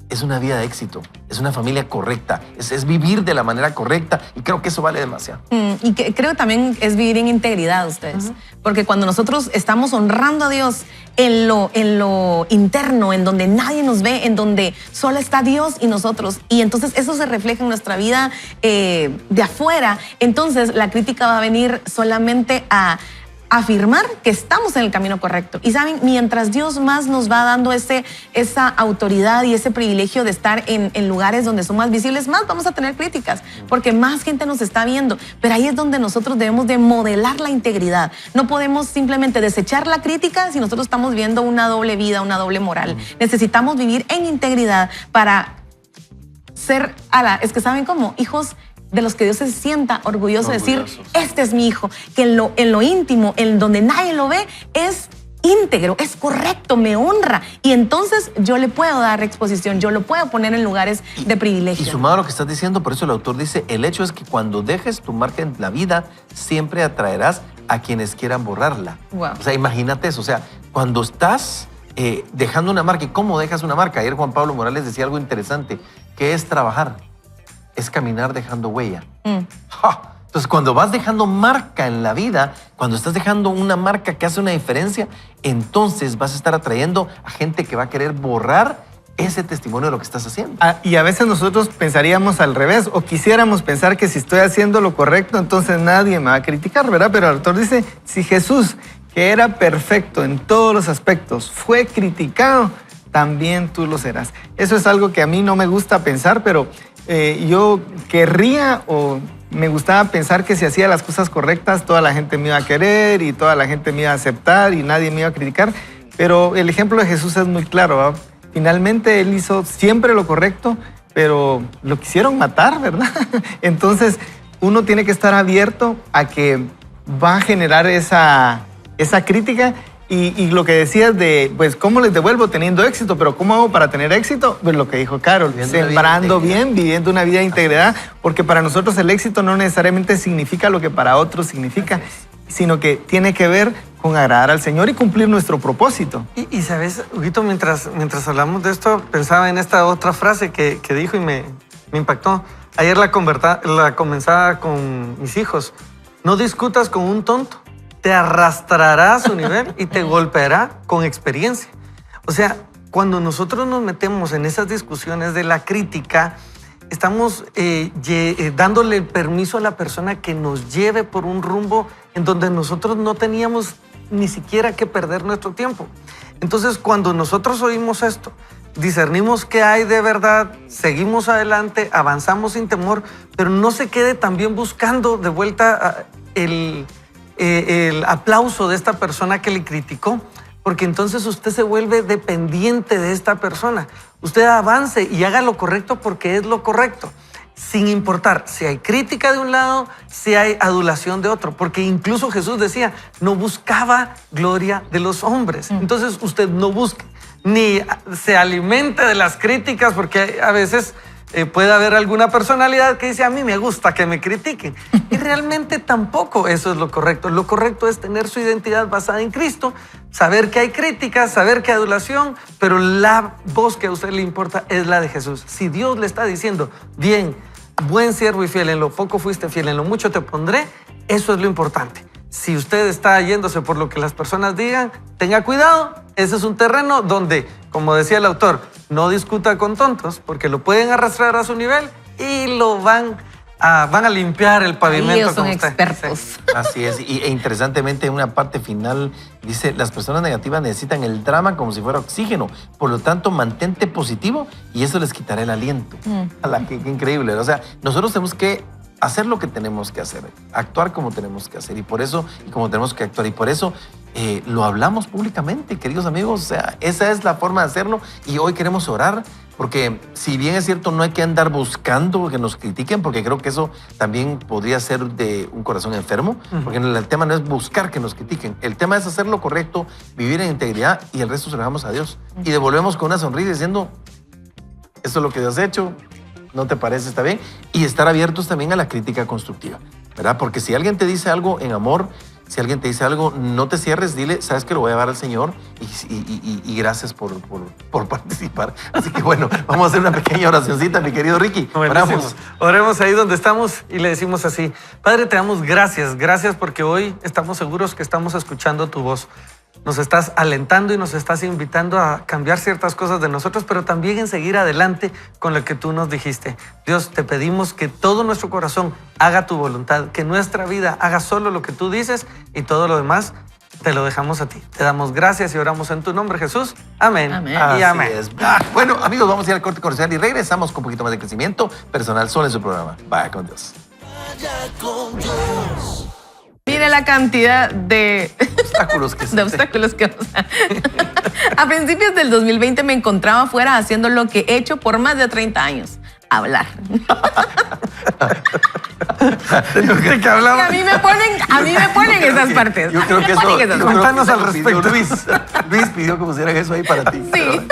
es una vida de éxito, es una familia correcta, es vivir de la manera correcta y creo que eso vale demasiado. Y que creo también es vivir en integridad ustedes, porque cuando nosotros estamos honrando a Dios en lo interno, en donde nadie nos ve, en donde solo está Dios y nosotros, y entonces eso se refleja en nuestra vida de afuera, entonces la crítica va a venir solamente a afirmar que estamos en el camino correcto. Y saben, mientras Dios más nos va dando esa autoridad y ese privilegio de estar en lugares donde son más visibles, más vamos a tener críticas, porque más gente nos está viendo. Pero ahí es donde nosotros debemos de modelar la integridad. No podemos simplemente desechar la crítica si nosotros estamos viendo una doble vida, una doble moral. Necesitamos vivir en integridad para ser, es que ¿saben cómo? Hijos de los que Dios se sienta orgulloso de decir, este es mi hijo, que en lo íntimo, en donde nadie lo ve, es íntegro, es correcto, me honra. Y entonces yo le puedo dar exposición, yo lo puedo poner en lugares de privilegio. Y sumado a lo que estás diciendo, por eso el autor dice, el hecho es que cuando dejes tu marca en la vida, siempre atraerás a quienes quieran borrarla. Wow. O sea, imagínate eso. O sea, cuando estás dejando una marca. ¿Y cómo dejas una marca? Ayer Juan Pablo Morales decía algo interesante, que es trabajar, es caminar dejando huella. ¡Ja! Entonces, cuando vas dejando marca en la vida, cuando estás dejando una marca que hace una diferencia, entonces vas a estar atrayendo a gente que va a querer borrar ese testimonio de lo que estás haciendo. Y a veces nosotros pensaríamos al revés, o quisiéramos pensar que si estoy haciendo lo correcto, entonces nadie me va a criticar, ¿verdad? Pero el autor dice, si Jesús, que era perfecto en todos los aspectos, fue criticado, también tú lo serás. Eso es algo que a mí no me gusta pensar, pero yo querría o me gustaba pensar que si hacía las cosas correctas, toda la gente me iba a querer y toda la gente me iba a aceptar y nadie me iba a criticar. Pero el ejemplo de Jesús es muy claro, ¿verdad? Finalmente él hizo siempre lo correcto, pero lo quisieron matar, ¿verdad? Entonces uno tiene que estar abierto a que va a generar esa crítica. Y lo que decías de, pues, ¿cómo les devuelvo teniendo éxito? Pero ¿cómo hago para tener éxito? Pues lo que dijo Carol, sembrando bien, viviendo una vida de integridad, porque para nosotros el éxito no necesariamente significa lo que para otros significa, sino que tiene que ver con agradar al Señor y cumplir nuestro propósito. Y sabes, Huguito, mientras hablamos de esto, pensaba en esta otra frase que dijo y me impactó. Ayer la comenzaba con mis hijos. No discutas con un tonto. Te arrastrará a su nivel y te golpeará con experiencia. O sea, cuando nosotros nos metemos en esas discusiones de la crítica, estamos dándole el permiso a la persona que nos lleve por un rumbo en donde nosotros no teníamos ni siquiera que perder nuestro tiempo. Entonces, cuando nosotros oímos esto, discernimos qué hay de verdad, seguimos adelante, avanzamos sin temor, pero no se quede también buscando de vuelta el aplauso de esta persona que le criticó, porque entonces usted se vuelve dependiente de esta persona. Usted avance y haga lo correcto porque es lo correcto, sin importar si hay crítica de un lado, si hay adulación de otro, porque incluso Jesús decía, no buscaba gloria de los hombres. Entonces usted no busque, ni se alimente de las críticas, porque a veces puede haber alguna personalidad que dice, a mí me gusta que me critiquen. Y realmente tampoco eso es lo correcto. Lo correcto es tener su identidad basada en Cristo, saber que hay críticas, saber que hay adulación, pero la voz que a usted le importa es la de Jesús. Si Dios le está diciendo, bien, buen siervo y fiel, en lo poco fuiste fiel, en lo mucho te pondré, eso es lo importante. Si usted está yéndose por lo que las personas digan, tenga cuidado. Ese es un terreno donde, como decía el autor, no discuta con tontos porque lo pueden arrastrar a su nivel y lo van a limpiar el pavimento. Ellos son como usted. expertos. Sí. Así es. E interesantemente, en una parte final dice, las personas negativas necesitan el drama como si fuera oxígeno. Por lo tanto, mantente positivo y eso les quitará el aliento. Qué increíble. O sea, nosotros tenemos que hacer lo que tenemos que hacer, actuar como tenemos que hacer y como tenemos que actuar. Y por eso lo hablamos públicamente, queridos amigos. O sea, esa es la forma de hacerlo y hoy queremos orar porque si bien es cierto, no hay que andar buscando que nos critiquen, porque creo que eso también podría ser de un corazón enfermo, porque el tema no es buscar que nos critiquen, el tema es hacer lo correcto, vivir en integridad y el resto se lo dejamos a Dios. Y devolvemos con una sonrisa diciendo, esto es lo que Dios ha hecho, ¿no te parece? Está bien. Y estar abiertos también a la crítica constructiva, ¿verdad? Porque si alguien te dice algo en amor, si alguien te dice algo, no te cierres, dile, sabes que lo voy a llevar al Señor y gracias por participar. Así que bueno, vamos a hacer una pequeña oracioncita, mi querido Ricky. Oramos. Oremos ahí donde estamos y le decimos así, Padre, te damos gracias, gracias porque hoy estamos seguros que estamos escuchando tu voz. Nos estás alentando y nos estás invitando a cambiar ciertas cosas de nosotros, pero también en seguir adelante con lo que tú nos dijiste. Dios, te pedimos que todo nuestro corazón haga tu voluntad, que nuestra vida haga solo lo que tú dices y todo lo demás te lo dejamos a ti. Te damos gracias y oramos en tu nombre, Jesús. Amén. Amén. Y amén. Así es. Bueno, amigos, vamos a ir al corte comercial y regresamos con un poquito más de crecimiento personal solo en su programa. Vaya con Dios. Mire la cantidad de Obstáculos que obstáculos que a principios del 2020 me encontraba afuera haciendo lo que he hecho por más de 30 años, hablar. ¿De qué hablaba? Y a mí me ponen esas partes. Yo creo que eso. Contanos al respecto. Luis pidió que pusieran eso ahí para ti. Sí.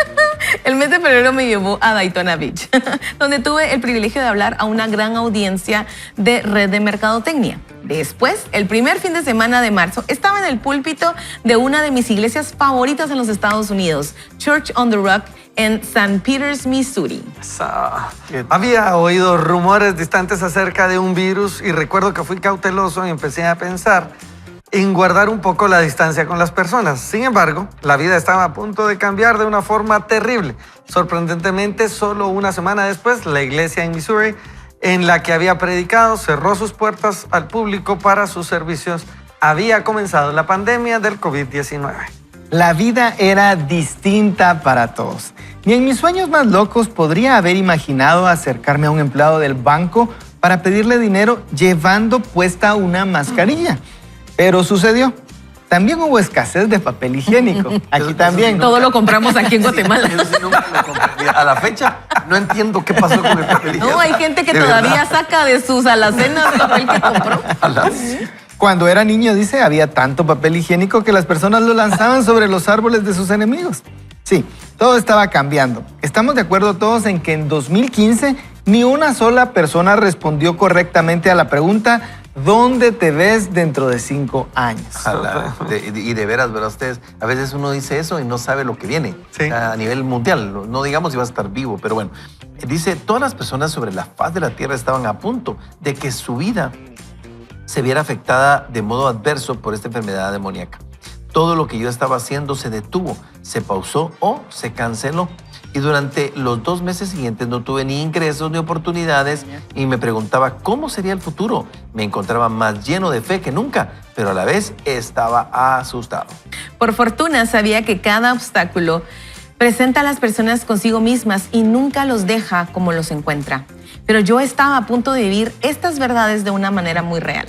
El mes de febrero me llevó a Daytona Beach, donde tuve el privilegio de hablar a una gran audiencia de Red de Mercadotecnia. Después, el primer fin de semana de marzo, estaba en el púlpito de una de mis iglesias favoritas en los Estados Unidos, Church on the Rock, en St. Peters, Missouri. Había oído rumores distantes acerca de un virus y recuerdo que fui cauteloso y empecé a pensar en guardar un poco la distancia con las personas. Sin embargo, la vida estaba a punto de cambiar de una forma terrible. Sorprendentemente, solo una semana después, la iglesia en Missouri en la que había predicado cerró sus puertas al público para sus servicios. Había comenzado la pandemia del COVID-19. La vida era distinta para todos. Ni en mis sueños más locos podría haber imaginado acercarme a un empleado del banco para pedirle dinero llevando puesta una mascarilla. Pero sucedió. También hubo escasez de papel higiénico. Aquí también. Todo lo compramos aquí en Guatemala. Eso sí nunca lo compré. A la fecha no entiendo qué pasó con el papel higiénico. No, hay gente que De todavía verdad. saca de sus alacenas papel que compró. Cuando era niño, dice, había tanto papel higiénico que las personas lo lanzaban sobre los árboles de sus enemigos. Sí, todo estaba cambiando. Estamos de acuerdo todos en que en 2015 ni una sola persona respondió correctamente a la pregunta ¿dónde te ves dentro de 5 años? Ojalá. Y de veras, ¿verdad? Ustedes, a veces uno dice eso y no sabe lo que viene. Sí. A nivel mundial, no digamos si va a estar vivo, pero bueno. Dice, todas las personas sobre la faz de la tierra estaban a punto de que su vida se viera afectada de modo adverso por esta enfermedad demoníaca. Todo lo que yo estaba haciendo se detuvo, se pausó o se canceló. Y durante los 2 meses siguientes no tuve ni ingresos ni oportunidades y me preguntaba cómo sería el futuro. Me encontraba más lleno de fe que nunca, pero a la vez estaba asustado. Por fortuna sabía que cada obstáculo presenta a las personas consigo mismas y nunca los deja como los encuentra. Pero yo estaba a punto de vivir estas verdades de una manera muy real.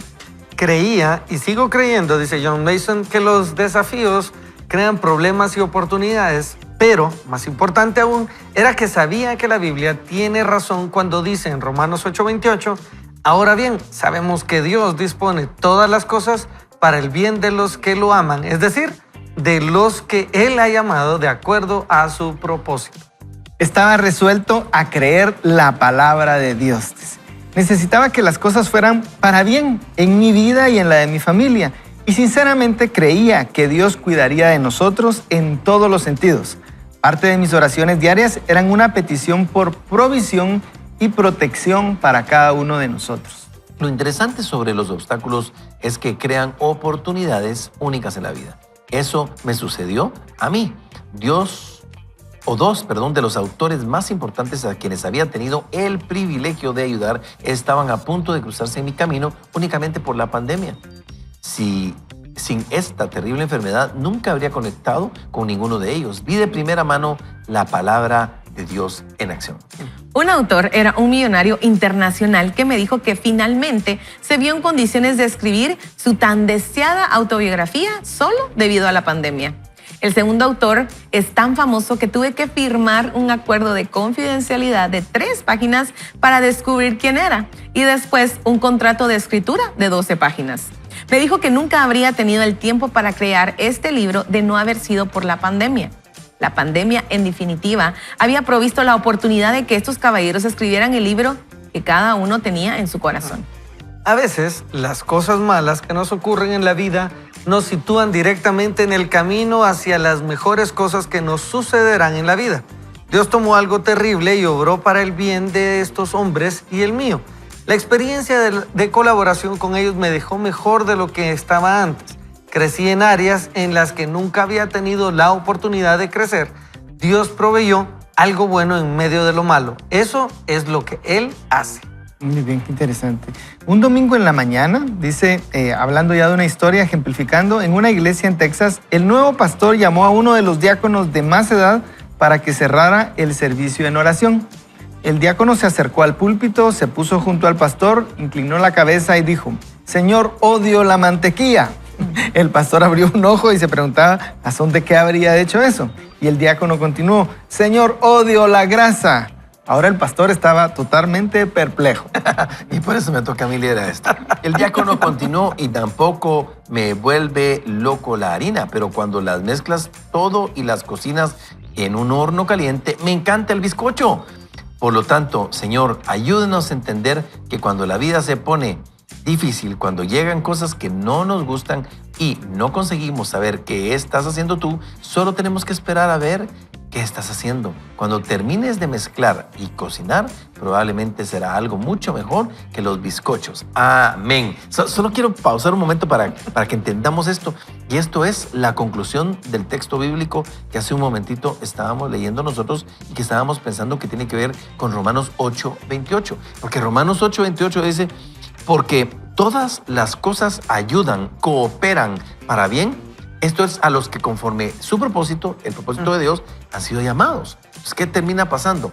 Creía y sigo creyendo, dice John Mason, que los desafíos crean problemas y oportunidades, pero más importante aún era que sabía que la Biblia tiene razón cuando dice en Romanos 8:28, ahora bien, sabemos que Dios dispone todas las cosas para el bien de los que lo aman, es decir, de los que Él ha llamado de acuerdo a su propósito. Estaba resuelto a creer la palabra de Dios. Necesitaba que las cosas fueran para bien en mi vida y en la de mi familia. Y sinceramente creía que Dios cuidaría de nosotros en todos los sentidos. Parte de mis oraciones diarias eran una petición por provisión y protección para cada uno de nosotros. Lo interesante sobre los obstáculos es que crean oportunidades únicas en la vida. Eso me sucedió a mí. Dos de los autores más importantes a quienes había tenido el privilegio de ayudar estaban a punto de cruzarse en mi camino únicamente por la pandemia. Sin esta terrible enfermedad, nunca habría conectado con ninguno de ellos. Vi de primera mano la palabra de Dios en acción. Un autor era un millonario internacional que me dijo que finalmente se vio en condiciones de escribir su tan deseada autobiografía solo debido a la pandemia. El segundo autor es tan famoso que tuve que firmar un acuerdo de confidencialidad de 3 páginas para descubrir quién era y después un contrato de escritura de 12 páginas. Me dijo que nunca habría tenido el tiempo para crear este libro de no haber sido por la pandemia. La pandemia, en definitiva, había provisto la oportunidad de que estos caballeros escribieran el libro que cada uno tenía en su corazón. A veces, las cosas malas que nos ocurren en la vida nos sitúan directamente en el camino hacia las mejores cosas que nos sucederán en la vida. Dios tomó algo terrible y obró para el bien de estos hombres y el mío. La experiencia de colaboración con ellos me dejó mejor de lo que estaba antes. Crecí en áreas en las que nunca había tenido la oportunidad de crecer. Dios proveyó algo bueno en medio de lo malo. Eso es lo que Él hace. Muy bien, qué interesante. Un domingo en la mañana, dice, hablando ya de una historia, ejemplificando, en una iglesia en Texas, el nuevo pastor llamó a uno de los diáconos de más edad para que cerrara el servicio en oración. El diácono se acercó al púlpito, se puso junto al pastor, inclinó la cabeza y dijo, Señor, odio la mantequilla. El pastor abrió un ojo y se preguntaba, ¿a son de qué habría hecho eso? Y el diácono continuó, Señor, odio la grasa. Ahora el pastor estaba totalmente perplejo. Y por eso me toca a mí leer esto. El diácono continuó y tampoco me vuelve loco la harina, pero cuando las mezclas todo y las cocinas en un horno caliente, me encanta el bizcocho. Por lo tanto, Señor, ayúdenos a entender que cuando la vida se pone difícil, cuando llegan cosas que no nos gustan y no conseguimos saber qué estás haciendo tú, solo tenemos que esperar a ver qué estás haciendo. Cuando termines de mezclar y cocinar, probablemente será algo mucho mejor que los bizcochos. Amén. Solo quiero pausar un momento para que entendamos esto. Y esto es la conclusión del texto bíblico que hace un momentito estábamos leyendo nosotros y que estábamos pensando que tiene que ver con Romanos 8:28. Porque Romanos 8:28 dice, porque todas las cosas ayudan, cooperan para bien. Esto es a los que conforme su propósito, el propósito de Dios, han sido llamados. Entonces, ¿qué termina pasando?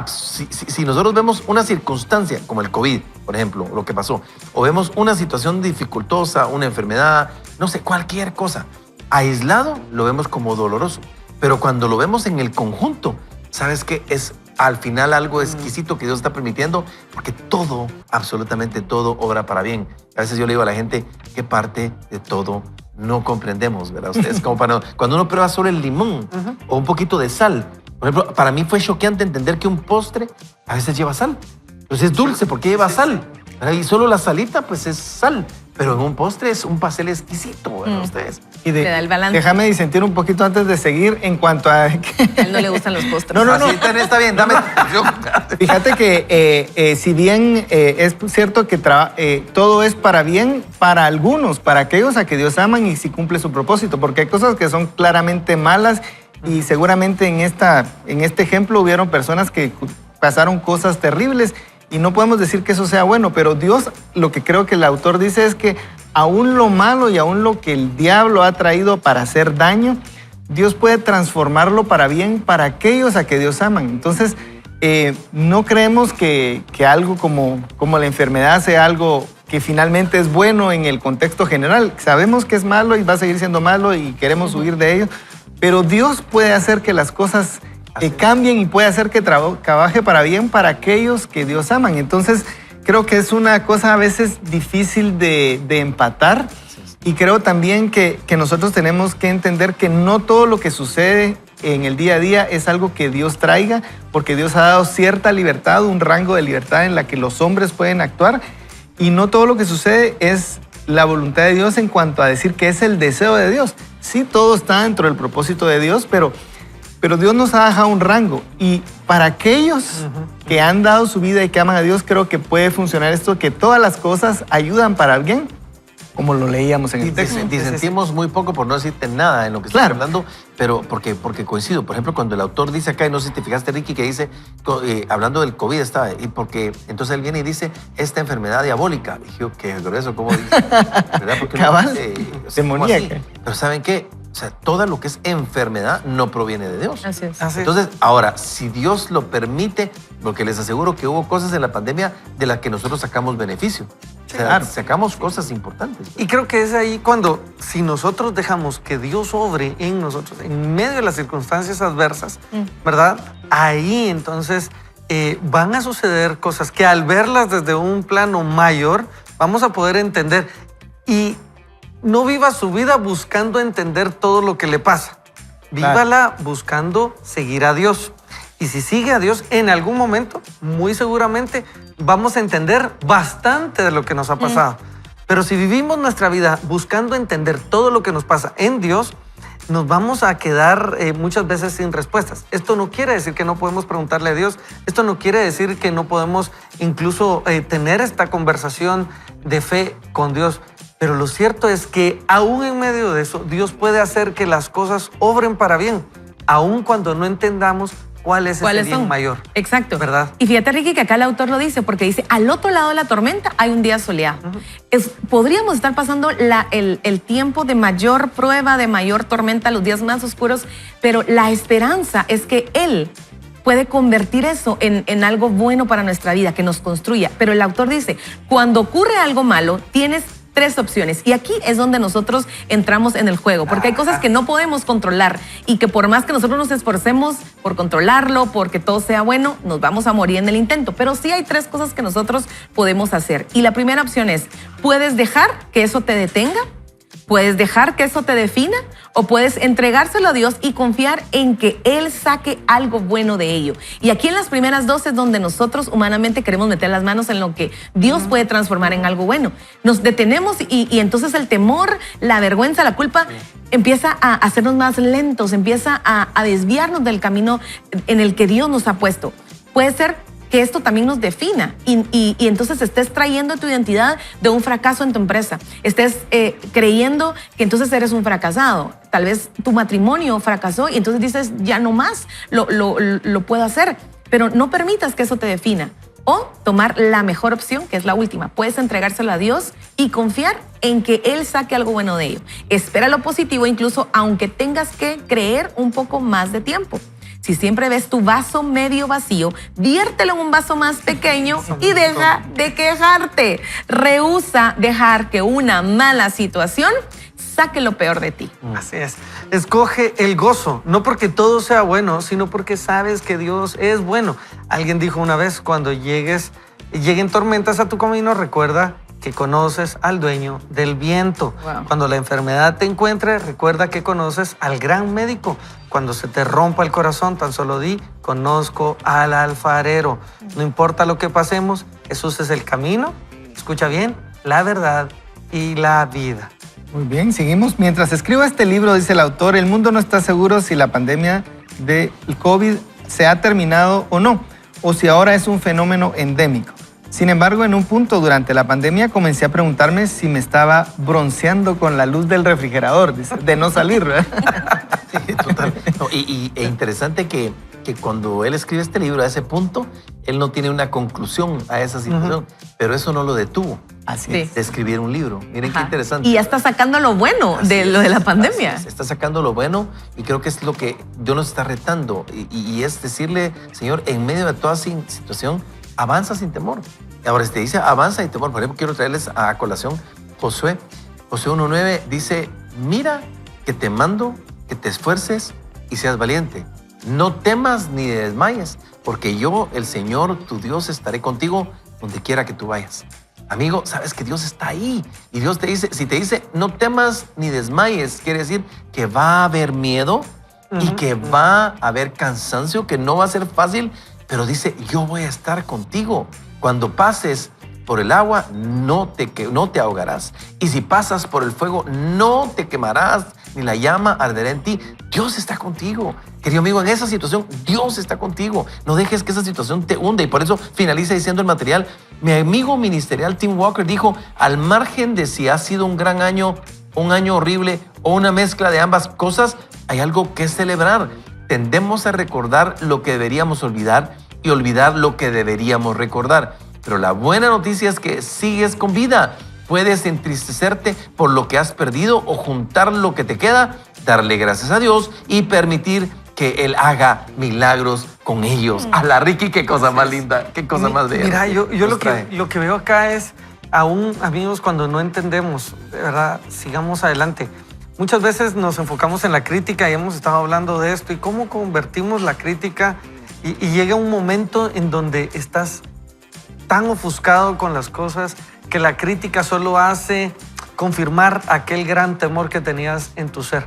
Si nosotros vemos una circunstancia como el COVID, por ejemplo, lo que pasó, o vemos una situación dificultosa, una enfermedad, no sé, cualquier cosa, aislado lo vemos como doloroso. Pero cuando lo vemos en el conjunto, ¿sabes qué? Es al final algo exquisito que Dios está permitiendo, porque todo, absolutamente todo, obra para bien. A veces yo le digo a la gente, ¿qué parte de todo no comprendemos, verdad? Ustedes, como cuando uno prueba solo el limón o un poquito de sal. Por ejemplo, para mí fue choqueante entender que un postre a veces lleva sal. Entonces es dulce porque lleva sal. ¿Verdad? Y solo la salita, pues es sal. Pero en un postre es un pastel exquisito, ¿verdad? Ustedes. Y Le da el balance. déjame disentir un poquito antes de seguir en cuanto a... A él no le gustan los postres. No. Así está bien, dame. Fíjate que si bien es cierto que todo es para bien para algunos, para aquellos a que Dios aman y si cumple su propósito, porque hay cosas que son claramente malas y seguramente en este ejemplo hubieron personas que pasaron cosas terribles y no podemos decir que eso sea bueno, pero Dios, lo que creo que el autor dice es que aún lo malo y aún lo que el diablo ha traído para hacer daño, Dios puede transformarlo para bien para aquellos a que Dios aman. Entonces, no creemos que algo como la enfermedad sea algo que finalmente es bueno en el contexto general. Sabemos que es malo y va a seguir siendo malo y queremos huir de ello, pero Dios puede hacer que las cosas cambien y puede hacer que trabaje para bien para aquellos que Dios aman. Entonces, creo que es una cosa a veces difícil de empatar y creo también que nosotros tenemos que entender que no todo lo que sucede en el día a día es algo que Dios traiga, porque Dios ha dado cierta libertad, un rango de libertad en la que los hombres pueden actuar y no todo lo que sucede es la voluntad de Dios en cuanto a decir que es el deseo de Dios. Sí, todo está dentro del propósito de Dios, pero Dios nos ha dejado un rango y para aquellos que han dado su vida y que aman a Dios, creo que puede funcionar esto, que todas las cosas ayudan para alguien, como lo leíamos en el texto. Disentimos muy poco por no decirte nada en lo que estás hablando, pero porque coincido. Por ejemplo, cuando el autor dice acá, y no sé si te fijaste, Ricky, que dice, hablando del COVID, y porque entonces él viene y dice, esta enfermedad diabólica. Y yo, qué grueso, ¿cómo dice? ¿Verdad? Porque cabal, demoníaca. Pero ¿saben qué? O sea, todo lo que es enfermedad no proviene de Dios. Así es. Entonces, ahora, si Dios lo permite, porque les aseguro que hubo cosas en la pandemia de las que nosotros sacamos beneficio. O sea, claro. Sacamos cosas importantes. Y creo que es ahí cuando, si nosotros dejamos que Dios obre en nosotros, en medio de las circunstancias adversas, ¿verdad? Ahí entonces van a suceder cosas que al verlas desde un plano mayor, vamos a poder entender. Y no viva su vida buscando entender todo lo que le pasa. Vívala buscando seguir a Dios. Y si sigue a Dios, en algún momento, muy seguramente, vamos a entender bastante de lo que nos ha pasado. Pero si vivimos nuestra vida buscando entender todo lo que nos pasa en Dios, nos vamos a quedar muchas veces sin respuestas. Esto no quiere decir que no podemos preguntarle a Dios. Esto no quiere decir que no podemos incluso tener esta conversación de fe con Dios. Pero lo cierto es que aún en medio de eso, Dios puede hacer que las cosas obren para bien, aun cuando no entendamos cuál es ese bien mayor. Exacto. ¿Verdad? Y fíjate, Ricky, que acá el autor lo dice, porque dice, al otro lado de la tormenta hay un día soleado. Podríamos estar pasando el tiempo de mayor prueba, de mayor tormenta, los días más oscuros, pero la esperanza es que Él puede convertir eso en algo bueno para nuestra vida, que nos construya. Pero el autor dice, cuando ocurre algo malo, tienes tres opciones. Y aquí es donde nosotros entramos en el juego, porque hay cosas que no podemos controlar y que por más que nosotros nos esforcemos por controlarlo, porque todo sea bueno, nos vamos a morir en el intento. Pero sí hay tres cosas que nosotros podemos hacer. Y la primera opción es, puedes dejar que eso te detenga, puedes dejar que eso te defina o puedes entregárselo a Dios y confiar en que Él saque algo bueno de ello. Y aquí en las primeras dos es donde nosotros humanamente queremos meter las manos en lo que Dios puede transformar en algo bueno. Nos detenemos y entonces el temor, la vergüenza, la culpa empieza a hacernos más lentos, empieza a desviarnos del camino en el que Dios nos ha puesto. Puede ser que esto también nos defina y entonces estés trayendo tu identidad de un fracaso en tu empresa, estés creyendo que entonces eres un fracasado. Tal vez tu matrimonio fracasó y entonces dices, ya no más lo puedo hacer, pero no permitas que eso te defina. O tomar la mejor opción, que es la última. Puedes entregárselo a Dios y confiar en que Él saque algo bueno de ello. Espera lo positivo, incluso aunque tengas que creer un poco más de tiempo. Si siempre ves tu vaso medio vacío, viértelo en un vaso más pequeño y deja de quejarte. Rehúsa dejar que una mala situación saque lo peor de ti. Así es. Escoge el gozo, no porque todo sea bueno, sino porque sabes que Dios es bueno. Alguien dijo una vez, cuando lleguen tormentas a tu camino, recuerda que conoces al dueño del viento. Wow. Cuando la enfermedad te encuentre, recuerda que conoces al gran médico. Cuando se te rompa el corazón, tan solo di, conozco al alfarero. No importa lo que pasemos, Jesús es el camino, escucha bien, la verdad y la vida. Muy bien, seguimos. Mientras escribo este libro, dice el autor, el mundo no está seguro si la pandemia del COVID se ha terminado o no, o si ahora es un fenómeno endémico. Sin embargo, en un punto durante la pandemia comencé a preguntarme si me estaba bronceando con la luz del refrigerador, dice, de no salir, ¿verdad? Sí, total. No, e interesante que cuando él escribe este libro, a ese punto, él no tiene una conclusión a esa situación, pero eso no lo detuvo. Así Sí. es. De escribir un libro. Miren qué interesante. Y ya está sacando lo bueno de lo de la pandemia. Así es, está sacando lo bueno y creo que es lo que Dios nos está retando y es decirle, Señor, en medio de toda situación, avanza sin temor. Ahora, te dice avanza sin temor. Por ejemplo, quiero traerles a colación Josué 1:9 dice, mira que te mando que te esfuerces y seas valiente. No temas ni desmayes, porque yo, el Señor, tu Dios, estaré contigo donde quiera que tú vayas. Amigo, sabes que Dios está ahí. Y Dios te dice, si te dice, no temas ni desmayes, quiere decir que va a haber miedo y que va a haber cansancio, que no va a ser fácil, pero dice, yo voy a estar contigo. Cuando pases por el agua, no te ahogarás. Y si pasas por el fuego, no te quemarás, ni la llama arderá en ti. Dios está contigo. Querido amigo, en esa situación, Dios está contigo. No dejes que esa situación te hunda. Y por eso finaliza diciendo el material. Mi amigo ministerial Tim Walker dijo, al margen de si ha sido un gran año, un año horrible o una mezcla de ambas cosas, hay algo que celebrar. Tendemos a recordar lo que deberíamos olvidar y olvidar lo que deberíamos recordar. Pero la buena noticia es que sigues con vida. Puedes entristecerte por lo que has perdido o juntar lo que te queda, darle gracias a Dios y permitir que Él haga milagros con ellos. A la Ricky, qué cosa más linda, qué cosa más bella. Mira, yo Nos lo que veo acá es, aún amigos, cuando no entendemos, de verdad, sigamos adelante. Muchas veces nos enfocamos en la crítica y hemos estado hablando de esto y cómo convertimos la crítica y llega un momento en donde estás tan ofuscado con las cosas que la crítica solo hace confirmar aquel gran temor que tenías en tu ser.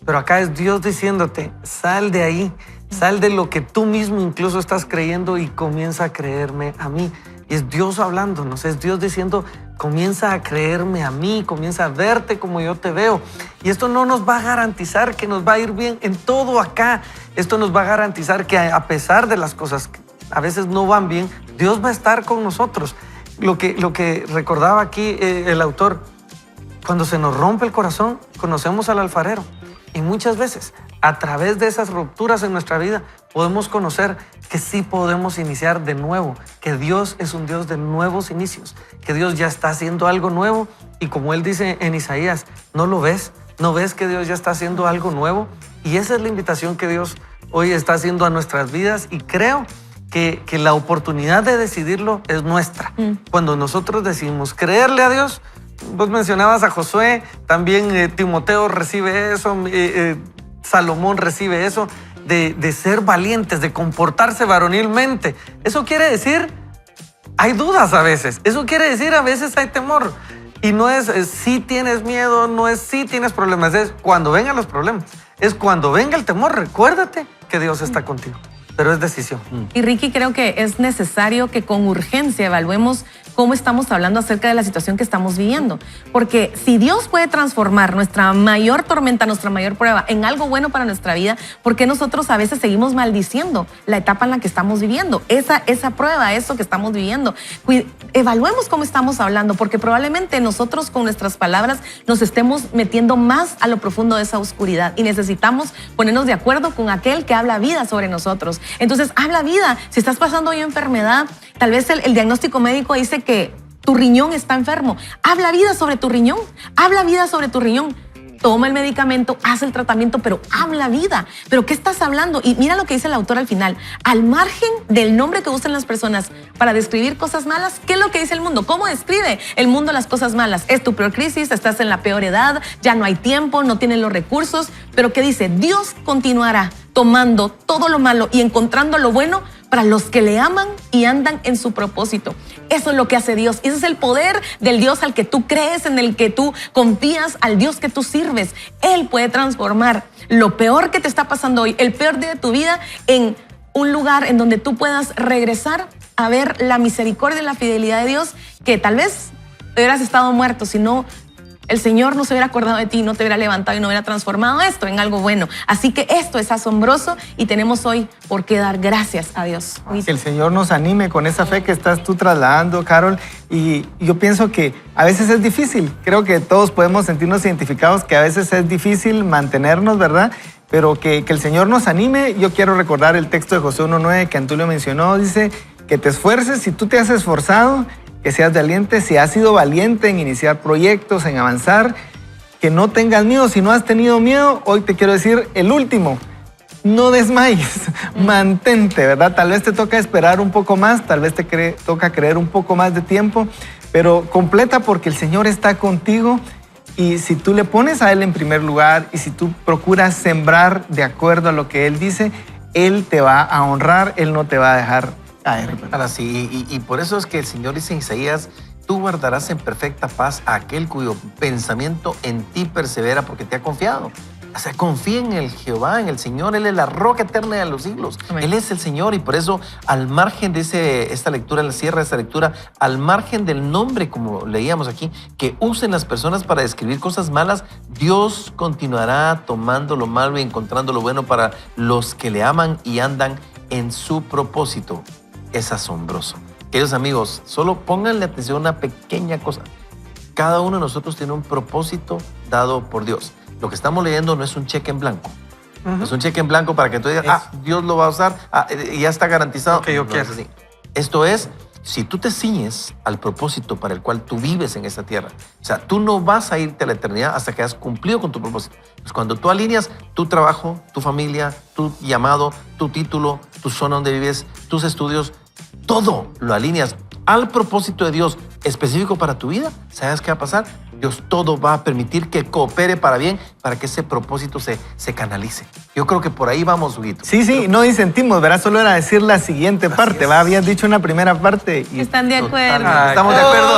Pero acá es Dios diciéndote, sal de ahí, sal de lo que tú mismo incluso estás creyendo y comienza a creerme a mí. Y es Dios hablándonos, es Dios diciendo, comienza a creerme a mí, comienza a verte como yo te veo. Y esto no nos va a garantizar que nos va a ir bien en todo acá. Esto nos va a garantizar que a pesar de las cosas que a veces no van bien, Dios va a estar con nosotros. Lo que recordaba aquí el autor, cuando se nos rompe el corazón, conocemos al alfarero. Y muchas veces, a través de esas rupturas en nuestra vida, podemos conocer que sí podemos iniciar de nuevo, que Dios es un Dios de nuevos inicios, que Dios ya está haciendo algo nuevo. Y como Él dice en Isaías, ¿no lo ves? ¿No ves que Dios ya está haciendo algo nuevo? Y esa es la invitación que Dios hoy está haciendo a nuestras vidas. Y creo que la oportunidad de decidirlo es nuestra. Cuando nosotros decidimos creerle a Dios, vos mencionabas a Josué, también Timoteo recibe eso, Salomón recibe eso, de ser valientes, de comportarse varonilmente. Eso quiere decir, hay dudas a veces, eso quiere decir a veces hay temor. Y no es si tienes miedo, no es si tienes problemas, es cuando vengan los problemas. Es cuando venga el temor, recuérdate que Dios está contigo. Pero es decisión. Y Ricky, creo que es necesario que con urgencia evaluemos cómo estamos hablando acerca de la situación que estamos viviendo. Porque si Dios puede transformar nuestra mayor tormenta, nuestra mayor prueba en algo bueno para nuestra vida, ¿por qué nosotros a veces seguimos maldiciendo la etapa en la que estamos viviendo? Esa prueba, eso que estamos viviendo. Evaluemos cómo estamos hablando, porque probablemente nosotros con nuestras palabras nos estemos metiendo más a lo profundo de esa oscuridad y necesitamos ponernos de acuerdo con aquel que habla vida sobre nosotros. Entonces, habla vida. Si estás pasando hoy enfermedad, tal vez el diagnóstico médico dice que tu riñón está enfermo. Habla vida sobre tu riñón. Habla vida sobre tu riñón. Toma el medicamento, haz el tratamiento, pero habla vida. ¿Pero qué estás hablando? Y mira lo que dice el autor al final. Al margen del nombre que usan las personas para describir cosas malas, ¿qué es lo que dice el mundo? ¿Cómo describe el mundo las cosas malas? Es tu peor crisis, estás en la peor edad, ya no hay tiempo, no tienes los recursos. Pero ¿qué dice? Dios continuará tomando todo lo malo y encontrando lo bueno para los que le aman y andan en su propósito. Eso es lo que hace Dios. Ese es el poder del Dios al que tú crees, en el que tú confías, al Dios que tú sirves. Él puede transformar lo peor que te está pasando hoy, el peor día de tu vida, en un lugar en donde tú puedas regresar a ver la misericordia y la fidelidad de Dios, que tal vez hubieras estado muerto, si no, el Señor no se hubiera acordado de ti, no te hubiera levantado y no hubiera transformado esto en algo bueno. Así que esto es asombroso y tenemos hoy por qué dar gracias a Dios. Que el Señor nos anime con esa fe que estás tú trasladando, Carol. Y yo pienso que a veces es difícil. Creo que todos podemos sentirnos identificados, que a veces es difícil mantenernos, ¿verdad? Pero que el Señor nos anime. Yo quiero recordar el texto de Josué 1:9 que Antulio mencionó. Dice que te esfuerces, si tú te has esforzado, que seas valiente, si has sido valiente en iniciar proyectos, en avanzar, que no tengas miedo. Si no has tenido miedo, hoy te quiero decir el último, no desmayes, mantente, ¿verdad? Tal vez te toca esperar un poco más, tal vez te toca creer un poco más de tiempo, pero completa porque el Señor está contigo y si tú le pones a Él en primer lugar y si tú procuras sembrar de acuerdo a lo que Él dice, Él te va a honrar, Él no te va a dejar caer. Ahora sí, y por eso es que el Señor dice en Isaías, tú guardarás en perfecta paz a aquel cuyo pensamiento en ti persevera porque te ha confiado. O sea, confía en el Jehová, en el Señor. Él es la roca eterna de los siglos. Amén. Él es el Señor y por eso al margen de esta lectura, el cierre de esta lectura, al margen del nombre, como leíamos aquí, que usen las personas para describir cosas malas, Dios continuará tomando lo malo y encontrando lo bueno para los que le aman y andan en su propósito. Es asombroso. Queridos amigos, solo pónganle atención a una pequeña cosa. Cada uno de nosotros tiene un propósito dado por Dios. Lo que estamos leyendo no es un cheque en blanco. No es un cheque en blanco para que tú digas, Dios lo va a usar, ya está garantizado. Que yo quiero. No es así. Esto es, si tú te ciñes al propósito para el cual tú vives en esta tierra, o sea, tú no vas a irte a la eternidad hasta que has cumplido con tu propósito. Pues cuando tú alineas tu trabajo, tu familia, tu llamado, tu título, tu zona donde vives, tus estudios, todo lo alineas al propósito de Dios específico para tu vida, ¿sabes qué va a pasar? Dios todo va a permitir que coopere para bien, para que ese propósito se canalice. Yo creo que por ahí vamos, Huguito. Sí, no disentimos, ¿verdad? Solo era decir la siguiente parte, ¿va? Habías dicho una primera parte. Y... ¿Están de acuerdo? ¿Estamos de acuerdo?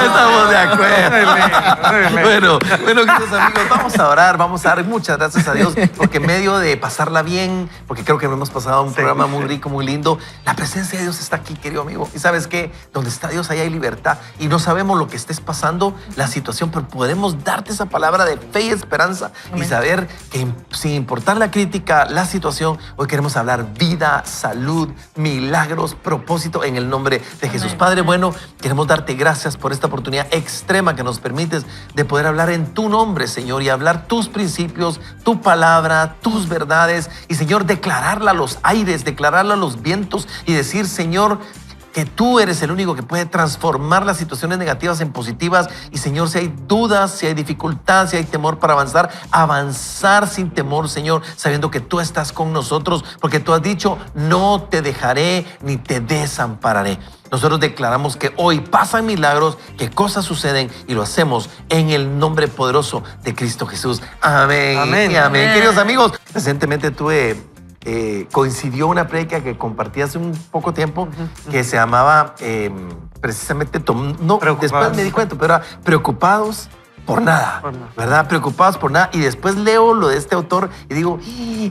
Estamos de acuerdo. Bueno, queridos amigos, vamos a orar, vamos a dar muchas gracias a Dios, porque en medio de pasarla bien, porque creo que hemos pasado un programa muy rico, muy lindo, la presencia de Dios está aquí, querido amigo. Y ¿sabes qué? Donde está Dios, ahí hay libertad. Y no sabemos lo que estés pasando, la situación, pero podemos darte esa palabra de fe y esperanza. Amén. Y saber que sin importar la crítica, la situación, hoy queremos hablar vida, salud, milagros, propósito en el nombre de Jesús. Amén. Padre bueno, queremos darte gracias por esta oportunidad extrema que nos permites de poder hablar en tu nombre, Señor, y hablar tus principios, tu palabra, tus verdades, y Señor, declararla a los aires, declararla a los vientos y decir, Señor, que tú eres el único que puede transformar las situaciones negativas en positivas. Y Señor, si hay dudas, si hay dificultad, si hay temor para avanzar, avanzar sin temor, Señor, sabiendo que tú estás con nosotros, porque tú has dicho, no te dejaré ni te desampararé. Nosotros declaramos que hoy pasan milagros, que cosas suceden y lo hacemos en el nombre poderoso de Cristo Jesús. Amén. Amén. Amén. Queridos amigos, recientemente tuve coincidió una prédica que compartí hace un poco tiempo que se llamaba precisamente, no, después me di cuenta, pero era Preocupados por nada, ¿verdad? Preocupados por nada. Y después leo lo de este autor y digo,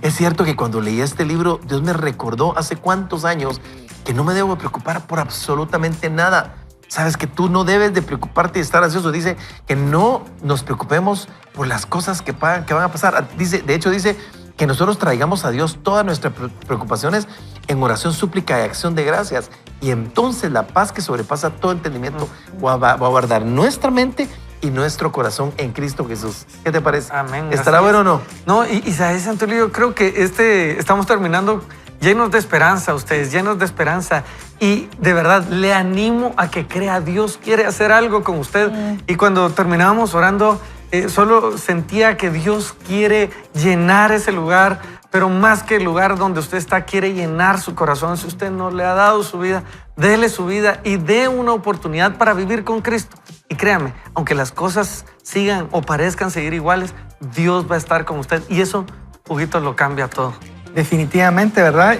es cierto que cuando leí este libro, Dios me recordó hace cuántos años que no me debo preocupar por absolutamente nada. Sabes que tú no debes de preocuparte y estar ansioso. Dice que no nos preocupemos por las cosas que van a pasar. De hecho, dice que nosotros traigamos a Dios todas nuestras preocupaciones en oración, súplica y acción de gracias. Y entonces la paz que sobrepasa todo entendimiento va a guardar nuestra mente y nuestro corazón en Cristo Jesús. ¿Qué te parece? Amén. ¿Estará bueno o no? No, y sabes, Antolio, yo creo que estamos terminando llenos de esperanza, ustedes, llenos de esperanza. Y de verdad, le animo a que crea, Dios quiere hacer algo con usted. Y cuando terminábamos orando, solo sentía que Dios quiere llenar ese lugar, pero más que el lugar donde usted está, quiere llenar su corazón. Si usted no le ha dado su vida, déle su vida y dé una oportunidad para vivir con Cristo. Y créame, aunque las cosas sigan o parezcan seguir iguales, Dios va a estar con usted y eso, poquito, lo cambia todo. Definitivamente, ¿verdad?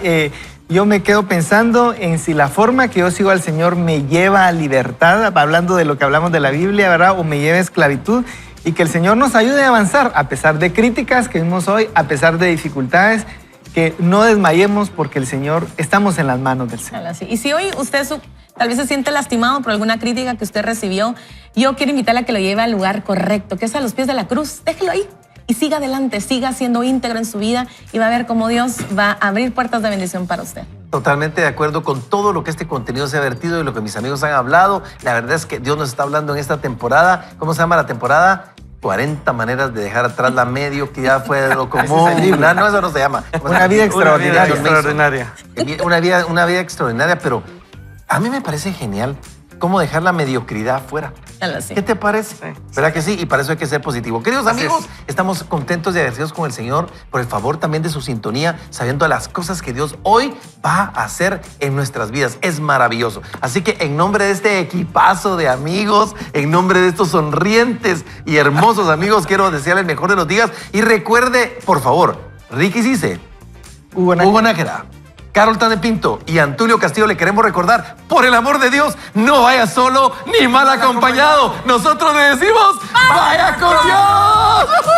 Yo me quedo pensando en si la forma que yo sigo al Señor me lleva a libertad, hablando de lo que hablamos de la Biblia, ¿verdad? O me lleva a esclavitud, y que el Señor nos ayude a avanzar a pesar de críticas que vimos hoy, a pesar de dificultades, que no desmayemos porque el Señor, estamos en las manos del Señor. Y si hoy usted tal vez se siente lastimado por alguna crítica que usted recibió, yo quiero invitarle a que lo lleve al lugar correcto, que es a los pies de la cruz. Déjelo ahí y siga adelante, siga siendo íntegro en su vida y va a ver cómo Dios va a abrir puertas de bendición para usted. Totalmente de acuerdo con todo lo que este contenido se ha vertido y lo que mis amigos han hablado. La verdad es que Dios nos está hablando en esta temporada. ¿Cómo se llama la temporada? 40 maneras de dejar atrás la mediocridad fuera de lo común. No, eso no se llama. Una vida extraordinaria. Una vida extraordinaria, pero a mí me parece genial cómo dejar la mediocridad fuera. ¿Qué te parece? Sí. ¿Verdad que sí? Y para eso hay que ser positivo. Queridos amigos, estamos contentos y agradecidos con el Señor por el favor también de su sintonía, sabiendo las cosas que Dios hoy va a hacer en nuestras vidas. Es maravilloso. Así que en nombre de este equipazo de amigos, en nombre de estos sonrientes y hermosos amigos, quiero desearles el mejor de los días. Y recuerde, por favor, Ricky Cisse, Hugo Nájera, Carol Tane Pinto y Antulio Castillo le queremos recordar, por el amor de Dios, no vaya solo ni mal acompañado. Nosotros le decimos, ¡vaya con Dios!